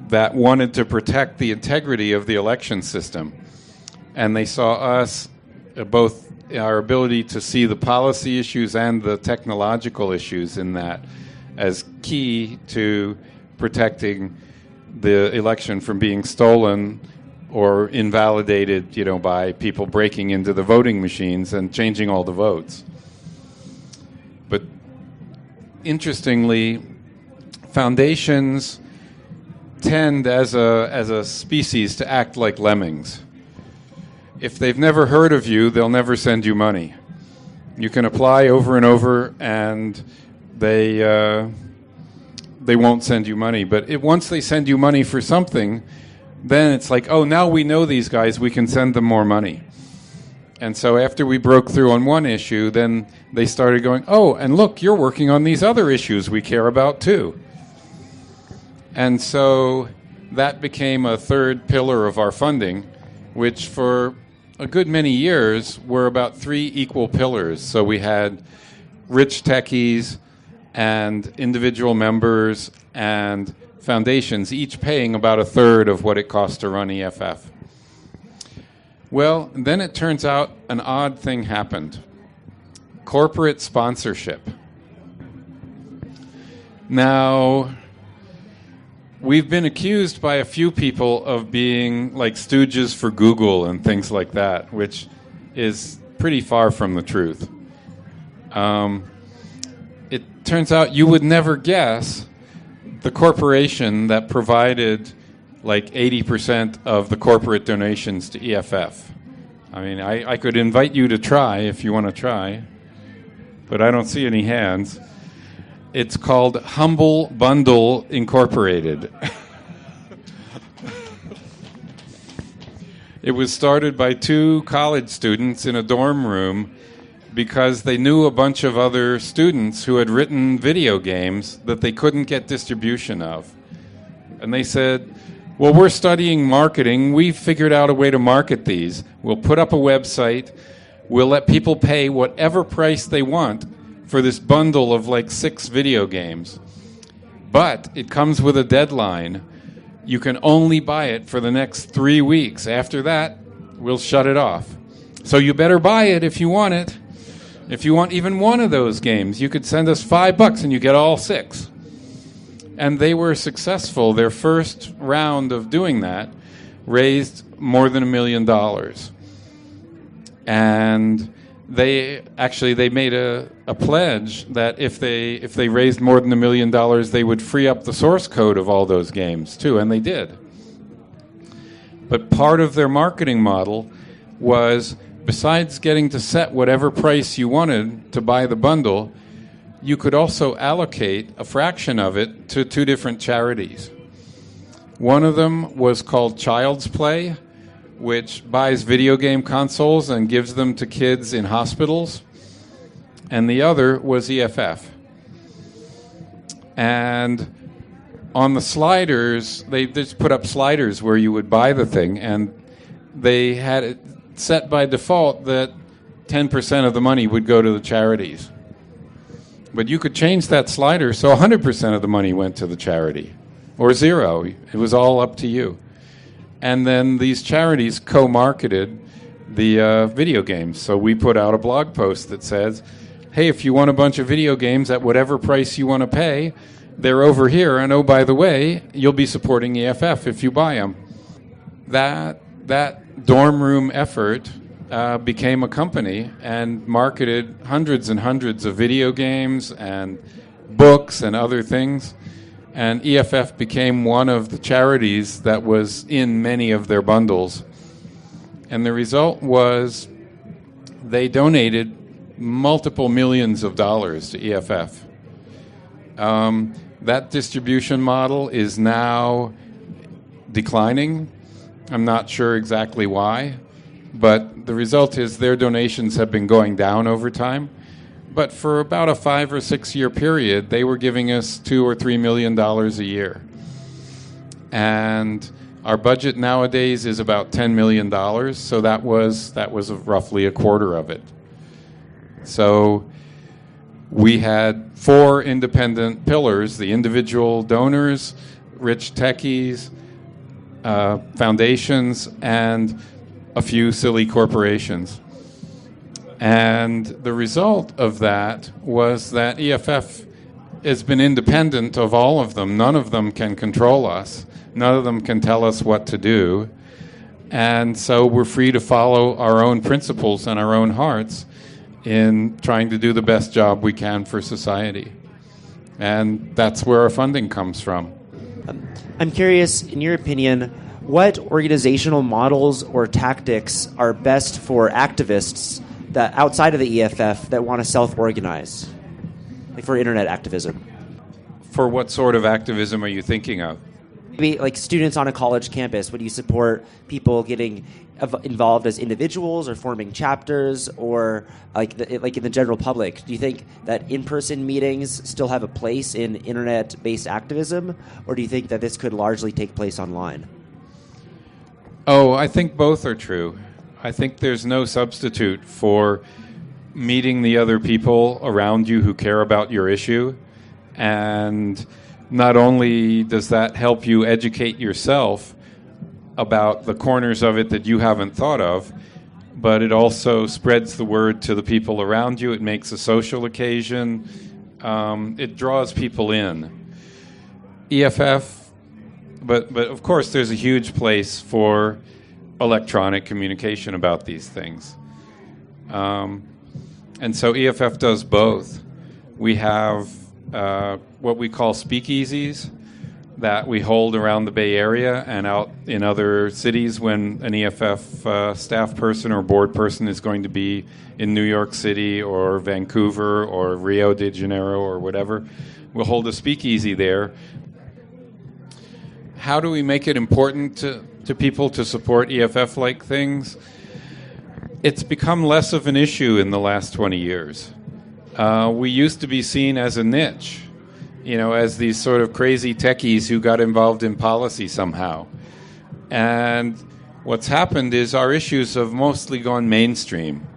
that wanted to protect the integrity of the election system. And they saw us, both our ability to see the policy issues and the technological issues in that, as key to protecting the election from being stolen or invalidated, by people breaking into the voting machines and changing all the votes. But interestingly, foundations tend as a species to act like lemmings. If they've never heard of you, they'll never send you money. You can apply over and over, and they won't send you money. But once they send you money for something, then it's like, oh, now we know these guys, we can send them more money. And so after we broke through on one issue, then they started going, oh, and look, you're working on these other issues we care about too. And so that became a third pillar of our funding, which for a good many years were about 3 equal pillars. So we had rich techies and individual members and foundations, each paying about a third of what it costs to run EFF. Well, then it turns out an odd thing happened. Corporate sponsorship. Now, we've been accused by a few people of being like stooges for Google and things like that, which is pretty far from the truth. It turns out you would never guess the corporation that provided like 80% of the corporate donations to EFF. I mean, I could invite you to try if you want to try, but I don't see any hands. It's called Humble Bundle Incorporated. It was started by 2 college students in a dorm room because they knew a bunch of other students who had written video games that they couldn't get distribution of. And they said, well, we're studying marketing. We've figured out a way to market these. We'll put up a website. We'll let people pay whatever price they want for this bundle of like 6 video games. But it comes with a deadline. You can only buy it for the next 3 weeks. After that, we'll shut it off. So you better buy it if you want it. If you want even one of those games, you could send us $5 and you get all 6. And they were successful. Their first round of doing that raised more than $1 million. And they made a pledge that if they raised more than $1 million, they would free up the source code of all those games too, and they did. But part of their marketing model was, besides getting to set whatever price you wanted to buy the bundle, you could also allocate a fraction of it to 2 different charities. One of them was called Child's Play, which buys video game consoles and gives them to kids in hospitals. And the other was EFF. And on the sliders, they just put up sliders where you would buy the thing, and they had it set by default that 10% of the money would go to the charities. But you could change that slider so 100% of the money went to the charity, or 0. It was all up to you. And then these charities co-marketed the video games. So we put out a blog post that says, hey, if you want a bunch of video games at whatever price you want to pay, they're over here. And oh, by the way, you'll be supporting EFF if you buy them. That dorm room effort became a company and marketed hundreds and hundreds of video games and books and other things. And EFF became one of the charities that was in many of their bundles. And the result was they donated multiple millions of dollars to EFF. That distribution model is now declining. I'm not sure exactly why, but the result is their donations have been going down over time. But for about a 5 or 6 year period, they were giving us $2 or $3 million a year. And our budget nowadays is about $10 million, so that was roughly a quarter of it. So we had 4 independent pillars: the individual donors, rich techies, foundations, and a few silly corporations. And the result of that was that EFF has been independent of all of them. None of them can control us. None of them can tell us what to do. And so we're free to follow our own principles and our own hearts in trying to do the best job we can for society. And that's where our funding comes from. I'm curious, in your opinion, what organizational models or tactics are best for activists that outside of the EFF that want to self-organize, like for internet activism? For what sort of activism are you thinking of? Maybe like students on a college campus. Would you support people getting involved as individuals or forming chapters, or like in the general public? Do you think that in-person meetings still have a place in internet-based activism, or do you think that this could largely take place online? Oh, I think both are true. I think there's no substitute for meeting the other people around you who care about your issue. And not only does that help you educate yourself about the corners of it that you haven't thought of, but it also spreads the word to the people around you. It makes a social occasion. It draws people in. EFF, but of course there's a huge place for electronic communication about these things. And so EFF does both. We have what we call speakeasies that we hold around the Bay Area and out in other cities when an EFF staff person or board person is going to be in New York City or Vancouver or Rio de Janeiro or whatever. We'll hold a speakeasy there. How do we make it important to people to support EFF-like things? It's become less of an issue in the last 20 years. We used to be seen as a niche, as these sort of crazy techies who got involved in policy somehow. And what's happened is our issues have mostly gone mainstream.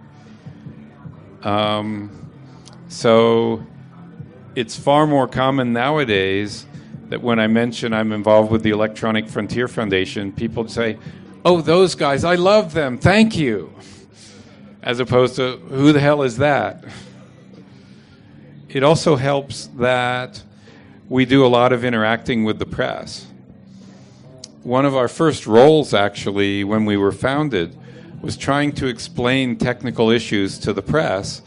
So it's far more common nowadays that when I mention I'm involved with the Electronic Frontier Foundation, people say, "Oh, those guys, I love them, thank you," as opposed to, "Who the hell is that?" It also helps that we do a lot of interacting with the press. One of our first roles, actually, when we were founded, was trying to explain technical issues to the press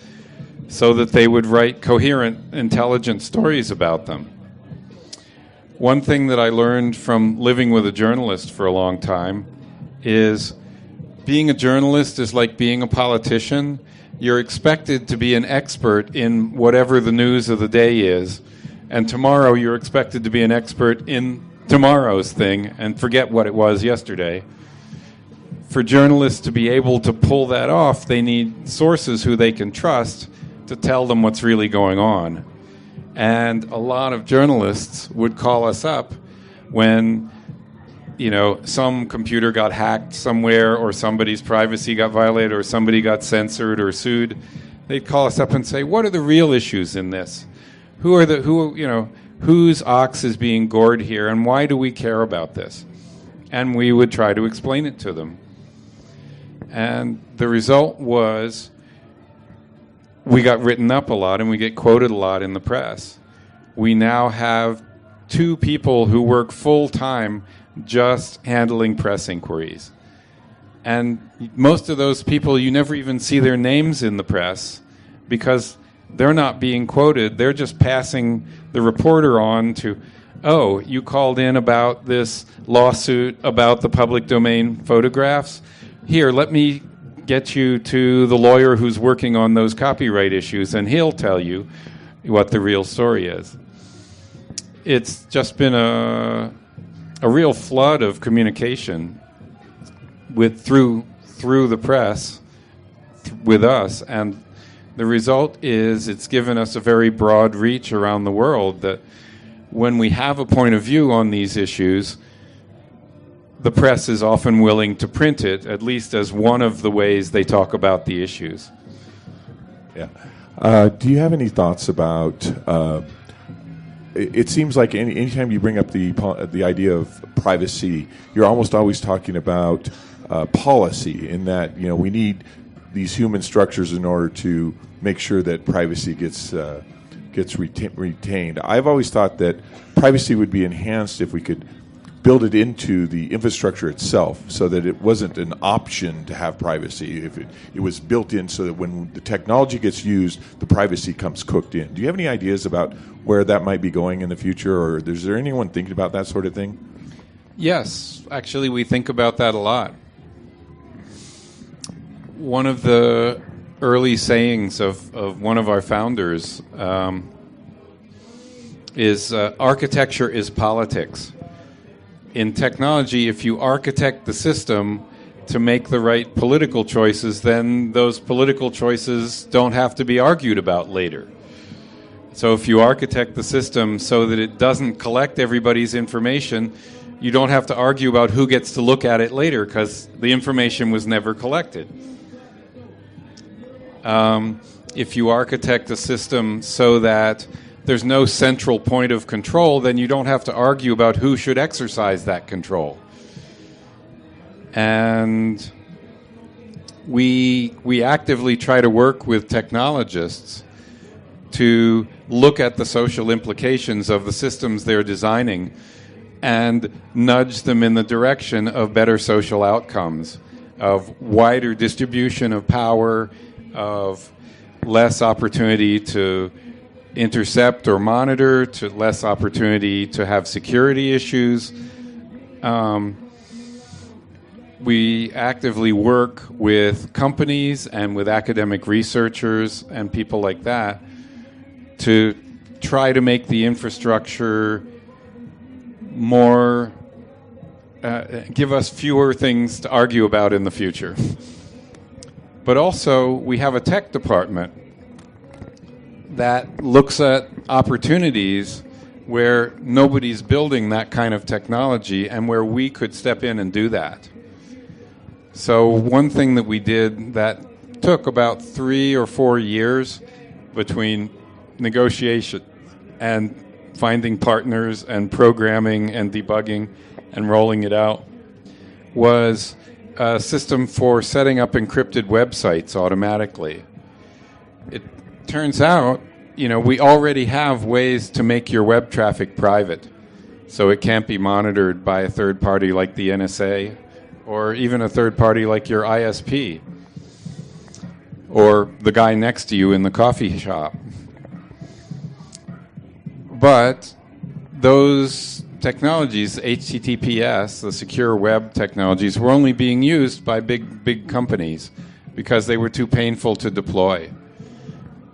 so that they would write coherent, intelligent stories about them. One thing that I learned from living with a journalist for a long time is being a journalist is like being a politician. You're expected to be an expert in whatever the news of the day is, and tomorrow you're expected to be an expert in tomorrow's thing and forget what it was yesterday. For journalists to be able to pull that off, they need sources who they can trust to tell them what's really going on. And a lot of journalists would call us up when, some computer got hacked somewhere or somebody's privacy got violated or somebody got censored or sued. They'd call us up and say, "What are the real issues in this? Whose ox is being gored here, and why do we care about this?" And we would try to explain it to them. And the result was we got written up a lot and we get quoted a lot in the press. We now have 2 people who work full-time just handling press inquiries. And most of those people, you never even see their names in the press because they're not being quoted. They're just passing the reporter on to, "Oh, you called in about this lawsuit about the public domain photographs? Here, let me get you to the lawyer who's working on those copyright issues, and he'll tell you what the real story is." It's just been a real flood of communication through the press with us, and the result is it's given us a very broad reach around the world that when we have a point of view on these issues, the press is often willing to print it, at least as one of the ways they talk about the issues. Yeah. Do you have any thoughts about? It seems like anytime you bring up the idea of privacy, you're almost always talking about policy. In that, we need these human structures in order to make sure that privacy gets retained. I've always thought that privacy would be enhanced if we could build it into the infrastructure itself, so that it wasn't an option to have privacy. If it was built in, so that when the technology gets used, the privacy comes cooked in. Do you have any ideas about where that might be going in the future, or is there anyone thinking about that sort of thing? Yes, actually, we think about that a lot. One of the early sayings of one of our founders is architecture is politics. In technology, if you architect the system to make the right political choices, then those political choices don't have to be argued about later. So if you architect the system so that it doesn't collect everybody's information, you don't have to argue about who gets to look at it later, because the information was never collected. If you architect a system so that there's no central point of control, then you don't have to argue about who should exercise that control. And we actively try to work with technologists to look at the social implications of the systems they're designing and nudge them in the direction of better social outcomes, of wider distribution of power, of less opportunity to intercept or monitor, to less opportunity to have security issues. We actively work with companies and with academic researchers and people like that to try to make the infrastructure more, give us fewer things to argue about in the future. But also, we have a tech department that looks at opportunities where nobody's building that kind of technology and where we could step in and do that. So one thing that we did that took about 3 or 4 years between negotiation and finding partners and programming and debugging and rolling it out was a system for setting up encrypted websites automatically. It turns out, we already have ways to make your web traffic private, so it can't be monitored by a third party like the NSA, or even a third party like your ISP, or the guy next to you in the coffee shop. But those technologies, HTTPS, the secure web technologies, were only being used by big companies because they were too painful to deploy.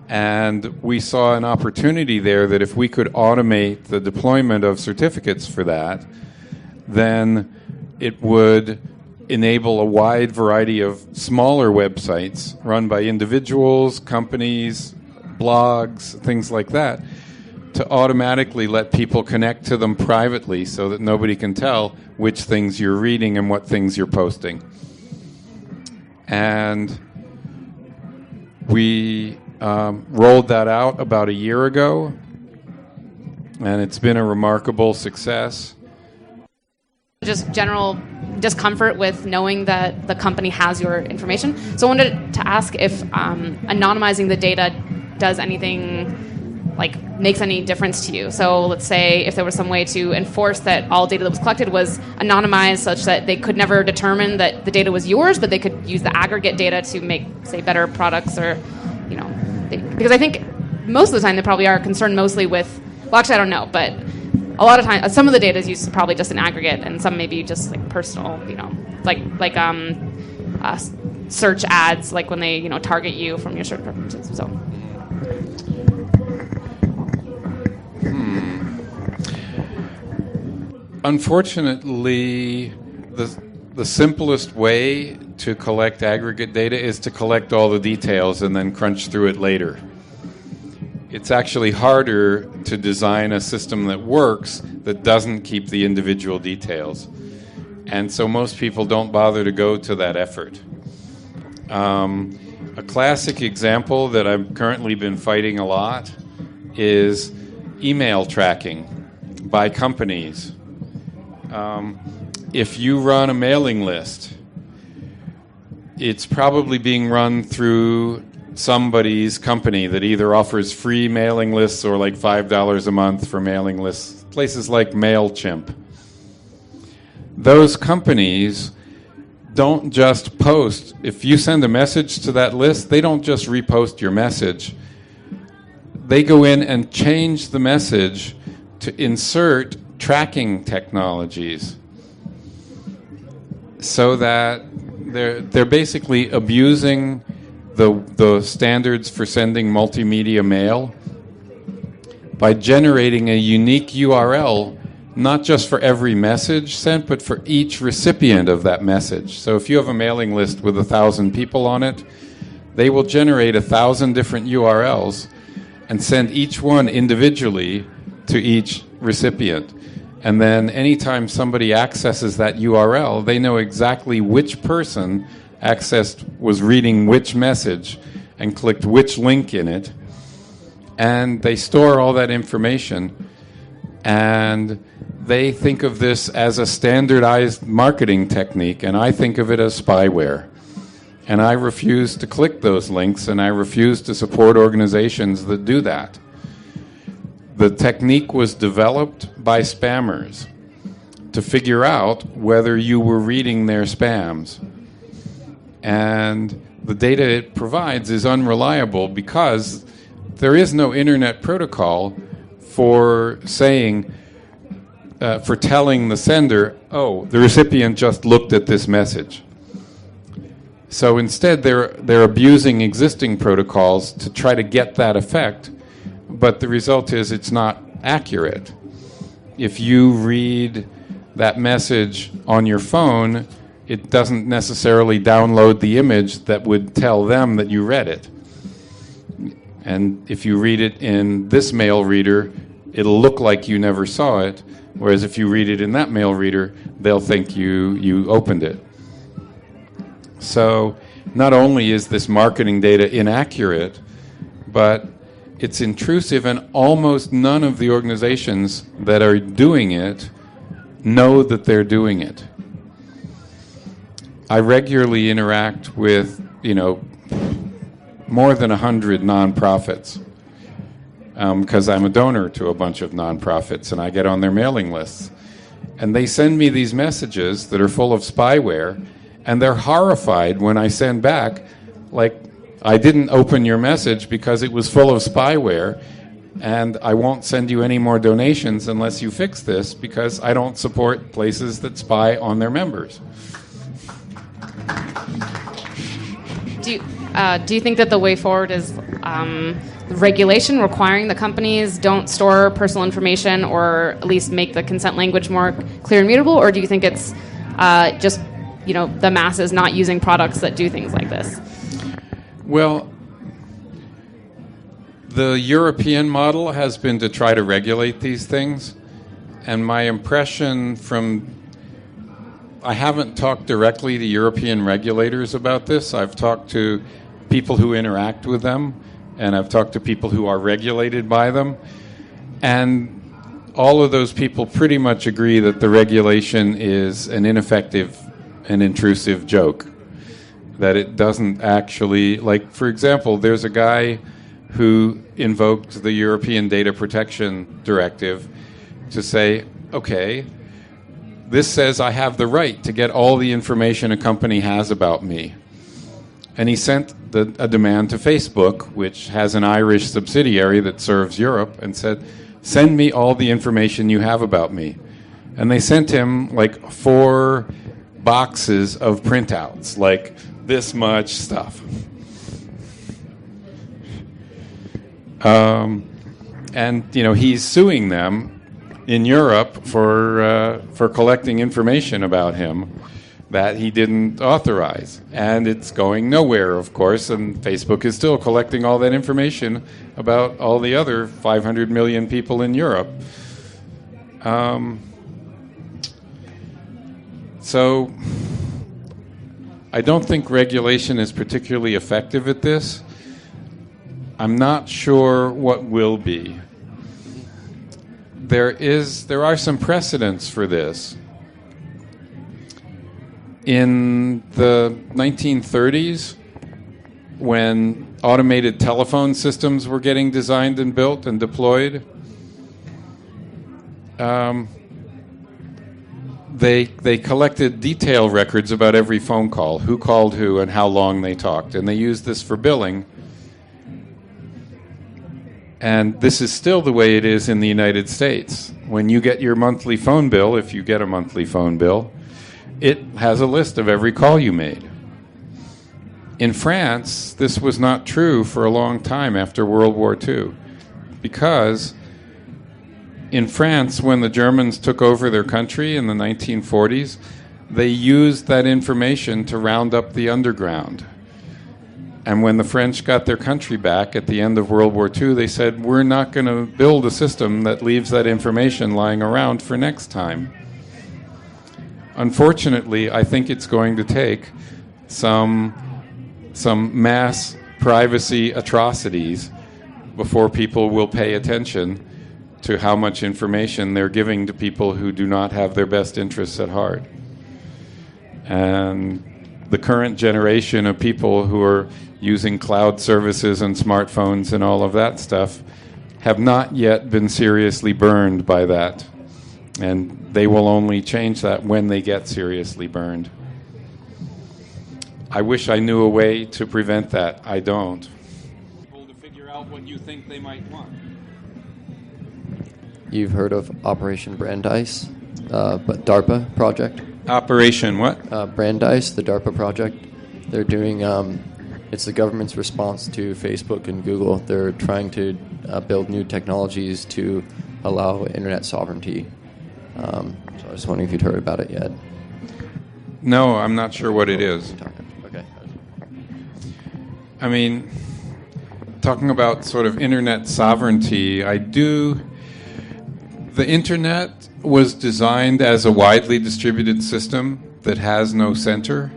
And we saw an opportunity there that if we could automate the deployment of certificates for that, then it would enable a wide variety of smaller websites run by individuals, companies, blogs, things like that, to automatically let people connect to them privately so that nobody can tell which things you're reading and what things you're posting. And we rolled that out about a year ago, and it's been a remarkable success. Just general discomfort with knowing that the company has your information. So I wanted to ask if anonymizing the data does anything, makes any difference to you. So let's say if there was some way to enforce that all data that was collected was anonymized such that they could never determine that the data was yours, but they could use the aggregate data to make, say, better products, or, because I think most of the time they probably are concerned mostly with, well, actually I don't know, but a lot of times some of the data is used probably just in aggregate, and some maybe just personal, search ads, when they target you from your search preferences. So. Unfortunately, the simplest way to collect aggregate data is to collect all the details and then crunch through it later. It's actually harder to design a system that works that doesn't keep the individual details. And so most people don't bother to go to that effort. A classic example that I've currently been fighting a lot is email tracking by companies. If you run a mailing list, it's probably being run through somebody's company that either offers free mailing lists or like $5 a month for mailing lists, places like MailChimp. Those companies don't just post. If you send a message to that list, they don't just repost your message. They go in and change the message to insert tracking technologies so that they're basically abusing the standards for sending multimedia mail by generating a unique URL, not just for every message sent, but for each recipient of that message. So if you have a mailing list with 1,000 people on it, they will generate 1,000 different URLs and send each one individually to each recipient. And then anytime somebody accesses that URL, they know exactly which person was reading which message and clicked which link in it. And they store all that information. And they think of this as a standardized marketing technique, and I think of it as spyware. And I refuse to click those links, and I refuse to support organizations that do that. The technique was developed by spammers to figure out whether you were reading their spams. And the data it provides is unreliable because there is no internet protocol for saying, for telling the sender, oh, the recipient just looked at this message. So instead, they're abusing existing protocols to try to get that effect, but the result is it's not accurate. If you read that message on your phone, it doesn't necessarily download the image that would tell them that you read it. And if you read it in this mail reader, it'll look like you never saw it, whereas if you read it in that mail reader, they'll think you opened it. So not only is this marketing data inaccurate, but it's intrusive, and almost none of the organizations that are doing it know that they're doing it. I regularly interact with, more than 100 nonprofits because I'm a donor to a bunch of nonprofits, and I get on their mailing lists. And they send me these messages that are full of spyware, and they're horrified when I send back, like, I didn't open your message because it was full of spyware, and I won't send you any more donations unless you fix this because I don't support places that spy on their members. Do you think that the way forward is regulation requiring the companies don't store personal information, or at least make the consent language more clear and mutable, or do you think it's just the masses not using products that do things like this? Well, the European model has been to try to regulate these things, and my impression I haven't talked directly to European regulators about this. I've talked to people who interact with them, and I've talked to people who are regulated by them, and all of those people pretty much agree that the regulation is an ineffective and intrusive joke, that it doesn't actually, like, for example, there's a guy who invoked the European Data Protection Directive to say, okay, this says I have the right to get all the information a company has about me. And he sent a demand to Facebook, which has an Irish subsidiary that serves Europe, and said, send me all the information you have about me. And they sent him like 4 boxes of printouts, like this much stuff. And he's suing them in Europe for collecting information about him that he didn't authorize, and it's going nowhere, of course. And Facebook is still collecting all that information about all the other 500 million people in Europe. So I don't think regulation is particularly effective at this. I'm not sure what will be. There are some precedents for this. In the 1930s, when automated telephone systems were getting designed and built and deployed, they collected detailed records about every phone call, who called who and how long they talked, and they used this for billing. And this is still the way it is in the United States. When you get your monthly phone bill, if you get a monthly phone bill, it has a list of every call you made. In France, this was not true for a long time after World War II, because in France, when the Germans took over their country in the 1940s, they used that information to round up the underground. And when the French got their country back at the end of World War II, they said, we're not going to build a system that leaves that information lying around for next time. Unfortunately, I think it's going to take some mass privacy atrocities before people will pay attention to how much information they're giving to people who do not have their best interests at heart. And the current generation of people who are using cloud services and smartphones and all of that stuff have not yet been seriously burned by that. And they will only change that when they get seriously burned. I wish I knew a way to prevent that. I don't. People to figure out what you think they might want. You've heard of Operation Brandeis, but DARPA project? Operation what? Brandeis, the DARPA project. They're doing, it's the government's response to Facebook and Google. They're trying to build new technologies to allow internet sovereignty. So I was wondering if you'd heard about it yet. No, I'm not sure what it is. Okay. I mean, talking about sort of internet sovereignty, the internet was designed as a widely distributed system that has no center.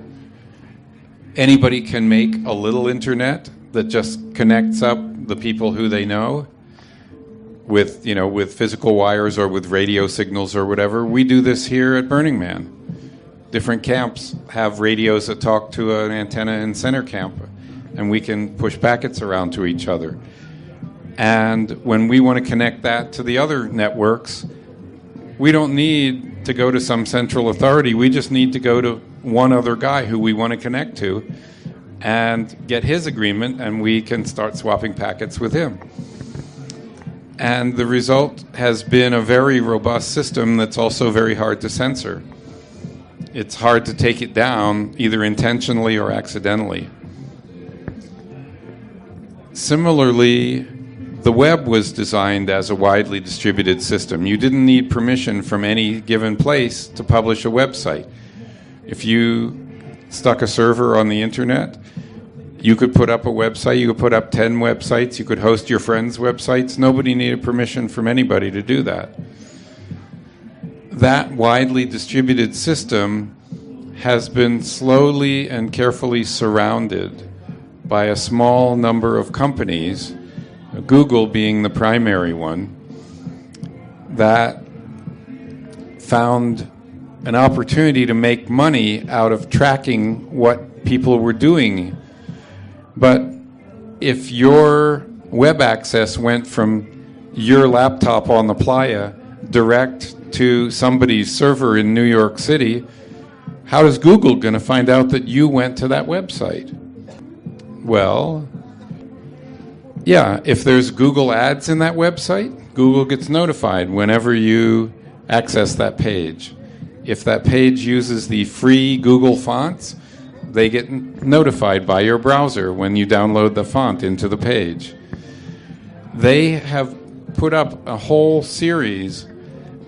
Anybody can make a little internet that just connects up the people who they know with physical wires or with radio signals or whatever. We do this here at Burning Man. Different camps have radios that talk to an antenna in center camp, and we can push packets around to each other. And when we want to connect that to the other networks, we don't need to go to some central authority. We just need to go to one other guy who we want to connect to and get his agreement, and we can start swapping packets with him. And the result has been a very robust system that's also very hard to censor. It's hard to take it down, either intentionally or accidentally. Similarly, the web was designed as a widely distributed system. You didn't need permission from any given place to publish a website. If you stuck a server on the internet, you could put up a website, you could put up 10 websites, you could host your friends' websites. Nobody needed permission from anybody to do that. That widely distributed system has been slowly and carefully surrounded by a small number of companies, Google being the primary one, that found an opportunity to make money out of tracking what people were doing. But if your web access went from your laptop on the playa direct to somebody's server in New York City, how is Google going to find out that you went to that website? Well, yeah, if there's Google ads in that website, Google gets notified whenever you access that page. If that page uses the free Google fonts, they get notified by your browser when you download the font into the page. They have put up a whole series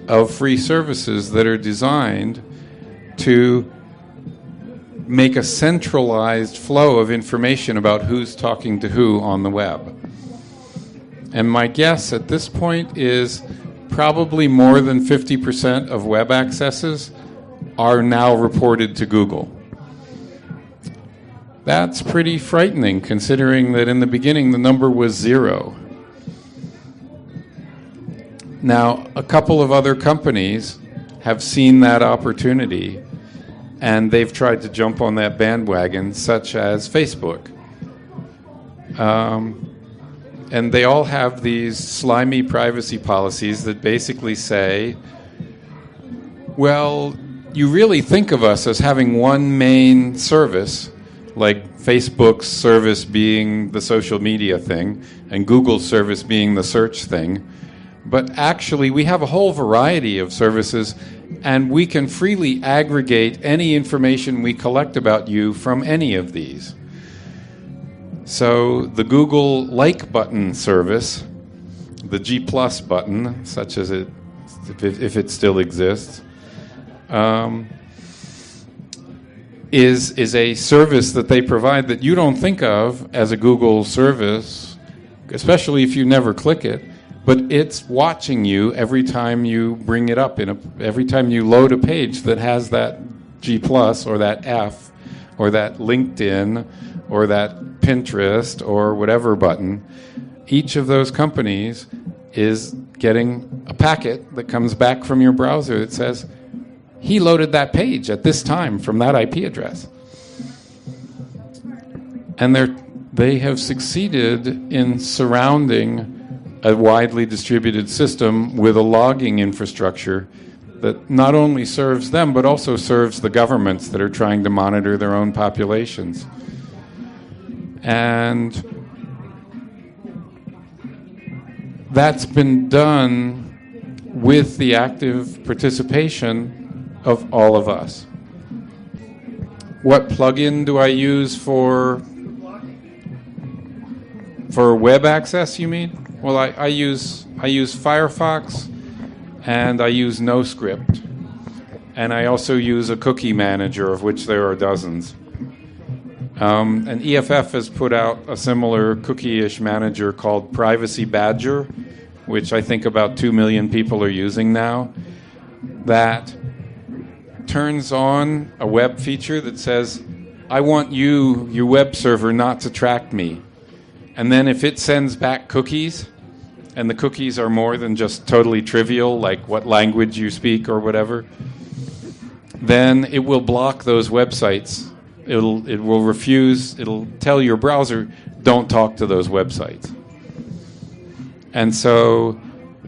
of free services that are designed to make a centralized flow of information about who's talking to who on the web. And my guess at this point is probably more than 50% of web accesses are now reported to Google. That's pretty frightening, considering that in the beginning the number was 0. Now, a couple of other companies have seen that opportunity, and they've tried to jump on that bandwagon, such as Facebook. And they all have these slimy privacy policies that basically say, well, you really think of us as having one main service, like Facebook's service being the social media thing and Google's service being the search thing. But actually, we have a whole variety of services, and we can freely aggregate any information we collect about you from any of these. So the Google like button service, the G+ button, such as it, if it still exists, is a service that they provide that you don't think of as a Google service, especially if you never click it, but it's watching you every time you bring it up, every time you load a page that has that G+ or that F or that LinkedIn or that Pinterest or whatever button. Each of those companies is getting a packet that comes back from your browser that says, he loaded that page at this time from that IP address. And they have succeeded in surrounding a widely distributed system with a logging infrastructure that not only serves them, but also serves the governments that are trying to monitor their own populations. And that's been done with the active participation of all of us. What plugin do I use for web access, you mean? Well, I use Firefox, and I use NoScript. And I also use a cookie manager, of which there are dozens. And EFF has put out a similar cookie-ish manager called Privacy Badger, which I think about 2 million people are using now, that turns on a web feature that says, I want you, your web server, not to track me. And then if it sends back cookies, and the cookies are more than just totally trivial, like what language you speak or whatever, then it will block those websites. It will refuse, it'll tell your browser, don't talk to those websites. And so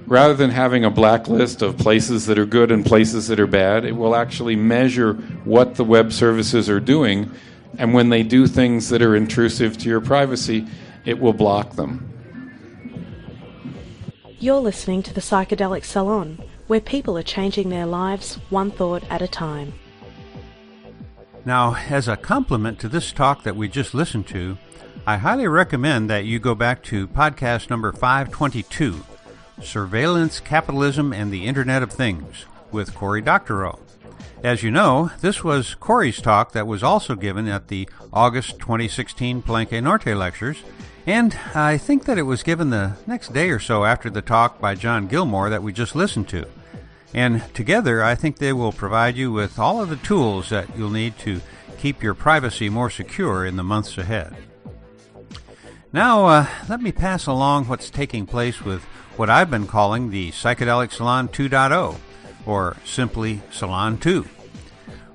rather than having a blacklist of places that are good and places that are bad, it will actually measure what the web services are doing, and when they do things that are intrusive to your privacy, it will block them. You're listening to the Psychedelic Salon, where people are changing their lives one thought at a time. Now, as a complement to this talk that we just listened to, I highly recommend that you go back to podcast number 522, Surveillance, Capitalism, and the Internet of Things, with Cory Doctorow. As you know, this was Cory's talk that was also given at the August 2016 Palenque Norte Lectures, and I think that it was given the next day or so after the talk by John Gilmore that we just listened to. And together, I think they will provide you with all of the tools that you'll need to keep your privacy more secure in the months ahead. Now, let me pass along what's taking place with what I've been calling the Psychedelic Salon 2.0, or simply Salon 2.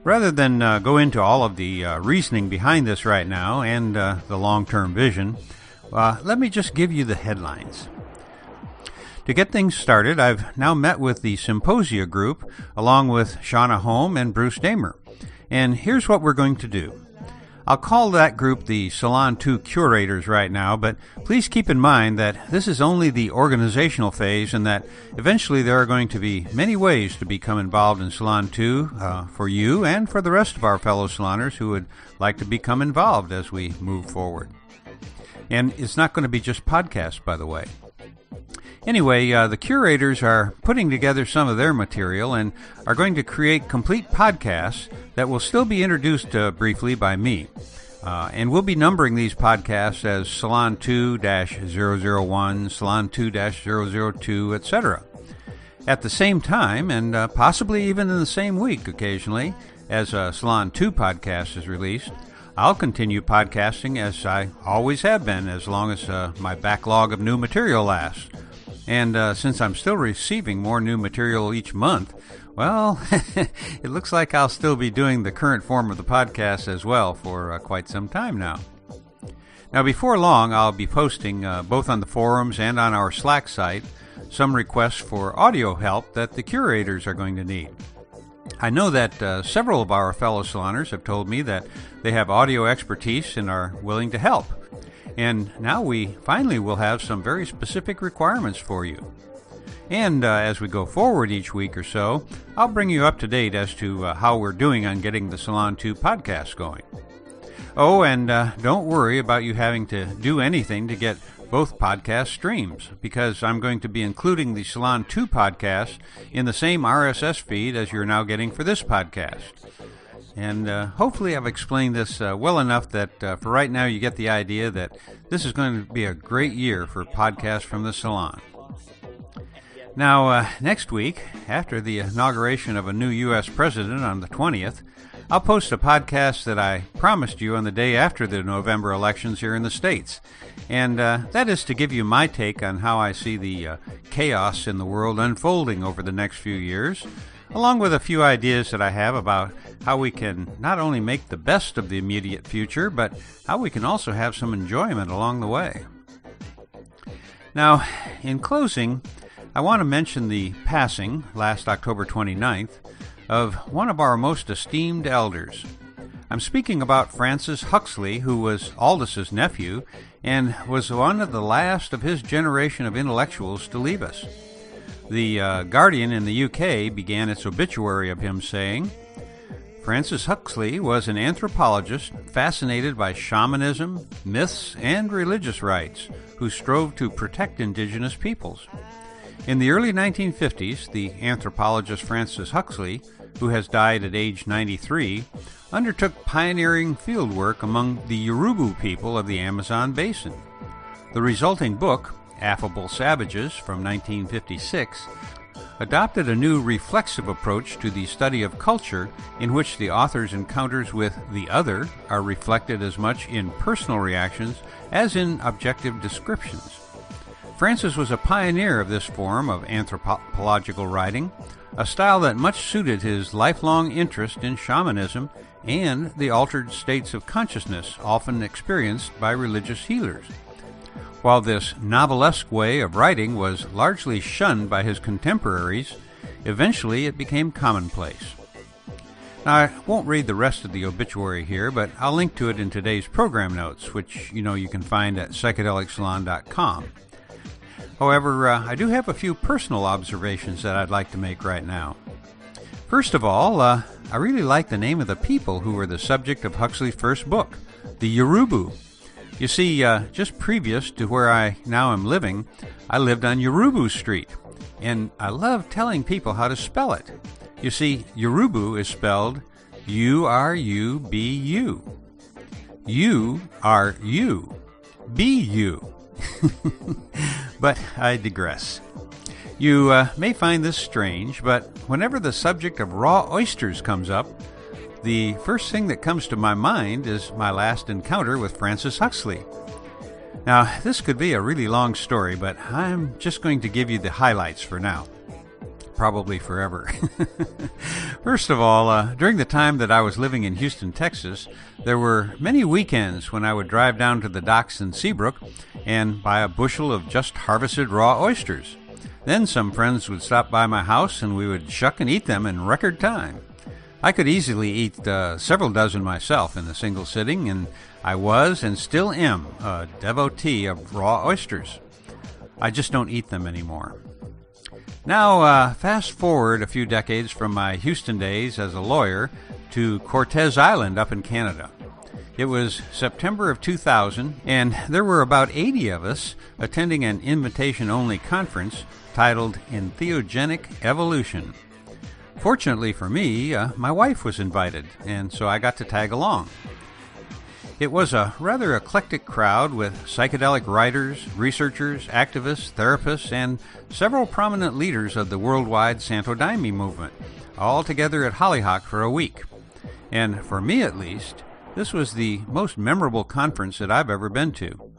Rather than go into all of the reasoning behind this right now and the long-term vision, let me just give you the headlines. To get things started, I've now met with the Symposia group, along with Shauna Holm and Bruce Damer. And here's what we're going to do. I'll call that group the Salon 2 Curators right now, but please keep in mind that this is only the organizational phase and that eventually there are going to be many ways to become involved in Salon 2 for you and for the rest of our fellow saloners who would like to become involved as we move forward. And it's not going to be just podcasts, by the way. Anyway, the curators are putting together some of their material and are going to create complete podcasts that will still be introduced briefly by me. And we'll be numbering these podcasts as Salon 2-001, Salon 2-002, etc. At the same time, and possibly even in the same week occasionally, as a Salon 2 podcast is released, I'll continue podcasting as I always have been, as long as my backlog of new material lasts. And since I'm still receiving more new material each month, well, it looks like I'll still be doing the current form of the podcast as well for quite some time now. Now, before long, I'll be posting, both on the forums and on our Slack site, some requests for audio help that the curators are going to need. I know that several of our fellow saloners have told me that they have audio expertise and are willing to help. And now we finally will have some very specific requirements for you. And as we go forward each week or so, I'll bring you up to date as to how we're doing on getting the Salon 2 podcast going. Oh, and don't worry about you having to do anything to get both podcast streams, because I'm going to be including the Salon 2 podcast in the same RSS feed as you're now getting for this podcast. And hopefully I've explained this well enough that for right now you get the idea that this is going to be a great year for podcasts from the Salon. Now, next week, after the inauguration of a new U.S. president on the 20th, I'll post a podcast that I promised you on the day after the November elections here in the States. And that is to give you my take on how I see the chaos in the world unfolding over the next few years, along with a few ideas that I have about how we can not only make the best of the immediate future, but how we can also have some enjoyment along the way. Now, in closing, I want to mention the passing, last October 29th, of one of our most esteemed elders. I'm speaking about Francis Huxley, who was Aldous' nephew and was one of the last of his generation of intellectuals to leave us. The Guardian in the UK began its obituary of him saying, Francis Huxley was an anthropologist fascinated by shamanism, myths, and religious rites, who strove to protect indigenous peoples. In the early 1950s, the anthropologist Francis Huxley, who has died at age 93, undertook pioneering fieldwork among the Yoruba people of the Amazon basin. The resulting book, Affable Savages, from 1956, adopted a new reflexive approach to the study of culture in which the author's encounters with the other are reflected as much in personal reactions as in objective descriptions. Francis was a pioneer of this form of anthropological writing, a style that much suited his lifelong interest in shamanism and the altered states of consciousness often experienced by religious healers. While this novelesque way of writing was largely shunned by his contemporaries, eventually it became commonplace. Now, I won't read the rest of the obituary here, but I'll link to it in today's program notes, which you can find at psychedelicsalon.com. However, I do have a few personal observations that I'd like to make right now. First of all, I really like the name of the people who were the subject of Huxley's first book, the Yoruba. You see, just previous to where I now am living, I lived on Yoruba Street, and I love telling people how to spell it. You see, Yoruba is spelled U-R-U-B-U. U-R-U-B-U. But I digress. You may find this strange, but whenever the subject of raw oysters comes up, the first thing that comes to my mind is my last encounter with Francis Huxley. Now, this could be a really long story, but I'm just going to give you the highlights for now. Probably forever. First of all, during the time that I was living in Houston, Texas, there were many weekends when I would drive down to the docks in Seabrook and buy a bushel of just harvested raw oysters. Then some friends would stop by my house and we would shuck and eat them in record time. I could easily eat several dozen myself in a single sitting, and I was and still am a devotee of raw oysters. I just don't eat them anymore. Now, fast forward a few decades from my Houston days as a lawyer to Cortez Island up in Canada. It was September of 2000, and there were about 80 of us attending an invitation-only conference titled Entheogenic Evolution. Fortunately for me, my wife was invited, and so I got to tag along. It was a rather eclectic crowd with psychedelic writers, researchers, activists, therapists, and several prominent leaders of the worldwide Santo Daime movement, all together at Hollyhock for a week. And for me at least, this was the most memorable conference that I've ever been to.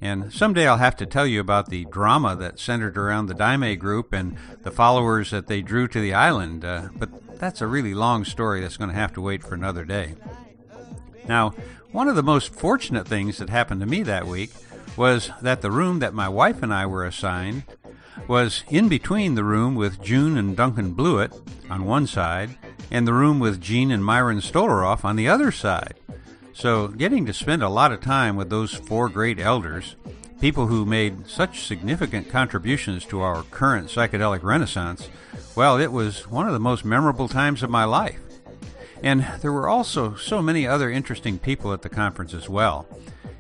And someday I'll have to tell you about the drama that centered around the Daime group and the followers that they drew to the island, but that's a really long story that's going to have to wait for another day. Now, one of the most fortunate things that happened to me that week was that the room that my wife and I were assigned was in between the room with June and Duncan Blewett on one side and the room with Gene and Myron Stolaroff on the other side. So getting to spend a lot of time with those four great elders, people who made such significant contributions to our current psychedelic renaissance, well, it was one of the most memorable times of my life. And there were also so many other interesting people at the conference as well.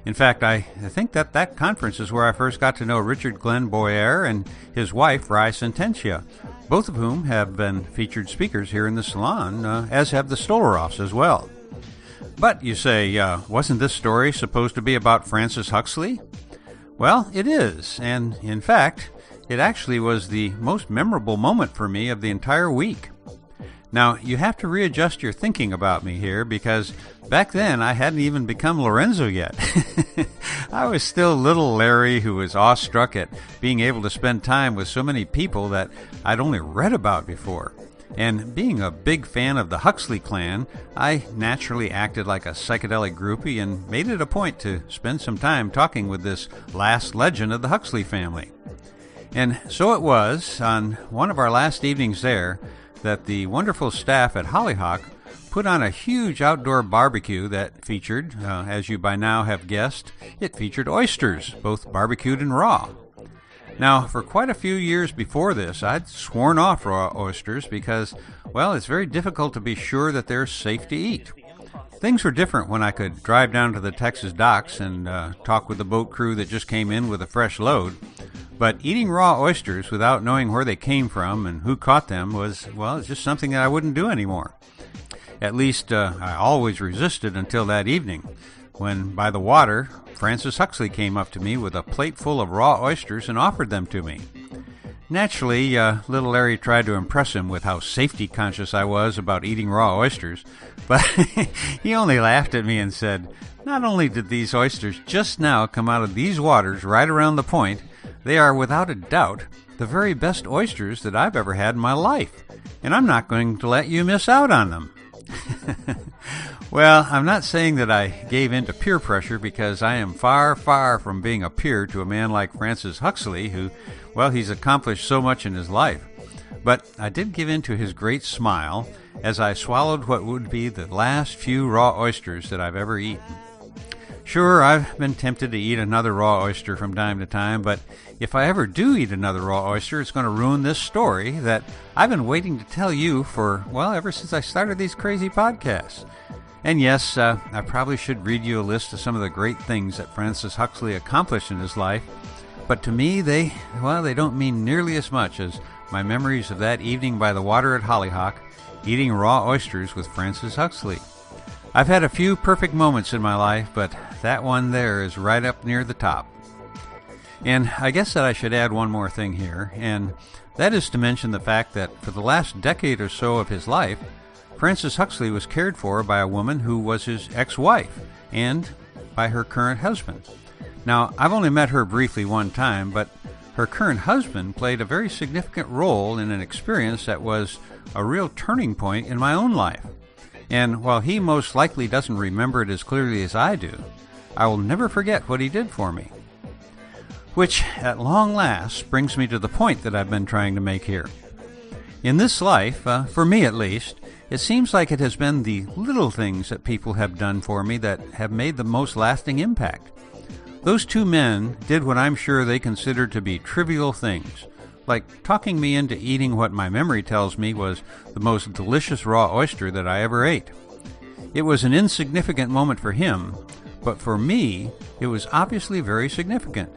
In fact, I think that conference is where I first got to know Richard Glenn Boyer and his wife, Rai Sentencia, both of whom have been featured speakers here in the salon, as have the Stolaroffs as well. But, you say, wasn't this story supposed to be about Francis Huxley? Well, it is, and in fact, it actually was the most memorable moment for me of the entire week. Now, you have to readjust your thinking about me here, because back then I hadn't even become Lorenzo yet. I was still little Larry, who was awestruck at being able to spend time with so many people that I'd only read about before. And being a big fan of the Huxley clan, I naturally acted like a psychedelic groupie and made it a point to spend some time talking with this last legend of the Huxley family. And so it was, on one of our last evenings there, that the wonderful staff at Hollyhock put on a huge outdoor barbecue that featured, as you by now have guessed, it featured oysters, both barbecued and raw. Now, for quite a few years before this, I'd sworn off raw oysters because, well, it's very difficult to be sure that they're safe to eat. Things were different when I could drive down to the Texas docks and talk with the boat crew that just came in with a fresh load. But eating raw oysters without knowing where they came from and who caught them was, well, it's just something that I wouldn't do anymore. At least I always resisted until that evening, when by the water, Francis Huxley came up to me with a plate full of raw oysters and offered them to me. Naturally, little Larry tried to impress him with how safety conscious I was about eating raw oysters, but he only laughed at me and said, "Not only did these oysters just now come out of these waters right around the point, they are without a doubt the very best oysters that I've ever had in my life, and I'm not going to let you miss out on them." Well, I'm not saying that I gave in to peer pressure, because I am far, far from being a peer to a man like Francis Huxley, who, well, he's accomplished so much in his life. But I did give in to his great smile as I swallowed what would be the last few raw oysters that I've ever eaten. Sure, I've been tempted to eat another raw oyster from time to time, but if I ever do eat another raw oyster, it's going to ruin this story that I've been waiting to tell you for, well, ever since I started these crazy podcasts. And yes, I probably should read you a list of some of the great things that Francis Huxley accomplished in his life, but to me, they don't mean nearly as much as my memories of that evening by the water at Hollyhock, eating raw oysters with Francis Huxley. I've had a few perfect moments in my life, but that one there is right up near the top. And I guess that I should add one more thing here, and that is to mention the fact that for the last decade or so of his life, Francis Huxley was cared for by a woman who was his ex-wife and by her current husband. Now, I've only met her briefly one time, but her current husband played a very significant role in an experience that was a real turning point in my own life. And while he most likely doesn't remember it as clearly as I do, I will never forget what he did for me. Which, at long last, brings me to the point that I've been trying to make here. In this life, for me at least, it seems like it has been the little things that people have done for me that have made the most lasting impact. Those two men did what I'm sure they considered to be trivial things, like talking me into eating what my memory tells me was the most delicious raw oyster that I ever ate. It was an insignificant moment for him, but for me, it was obviously very significant.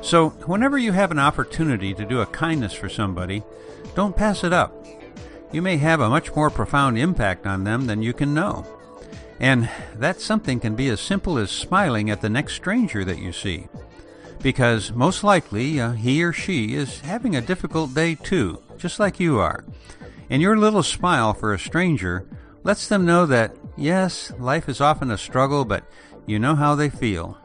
So, whenever you have an opportunity to do a kindness for somebody, don't pass it up. You may have a much more profound impact on them than you can know. And that something can be as simple as smiling at the next stranger that you see. Because most likely he or she is having a difficult day too, just like you are. And your little smile for a stranger lets them know that Yes, life is often a struggle, but you know how they feel.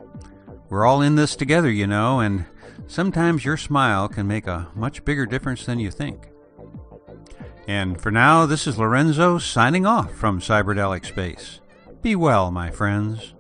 We're all in this together, you know, and sometimes your smile can make a much bigger difference than you think. And for now, this is Lorenzo signing off from Cyberdelic Space. Be well, my friends.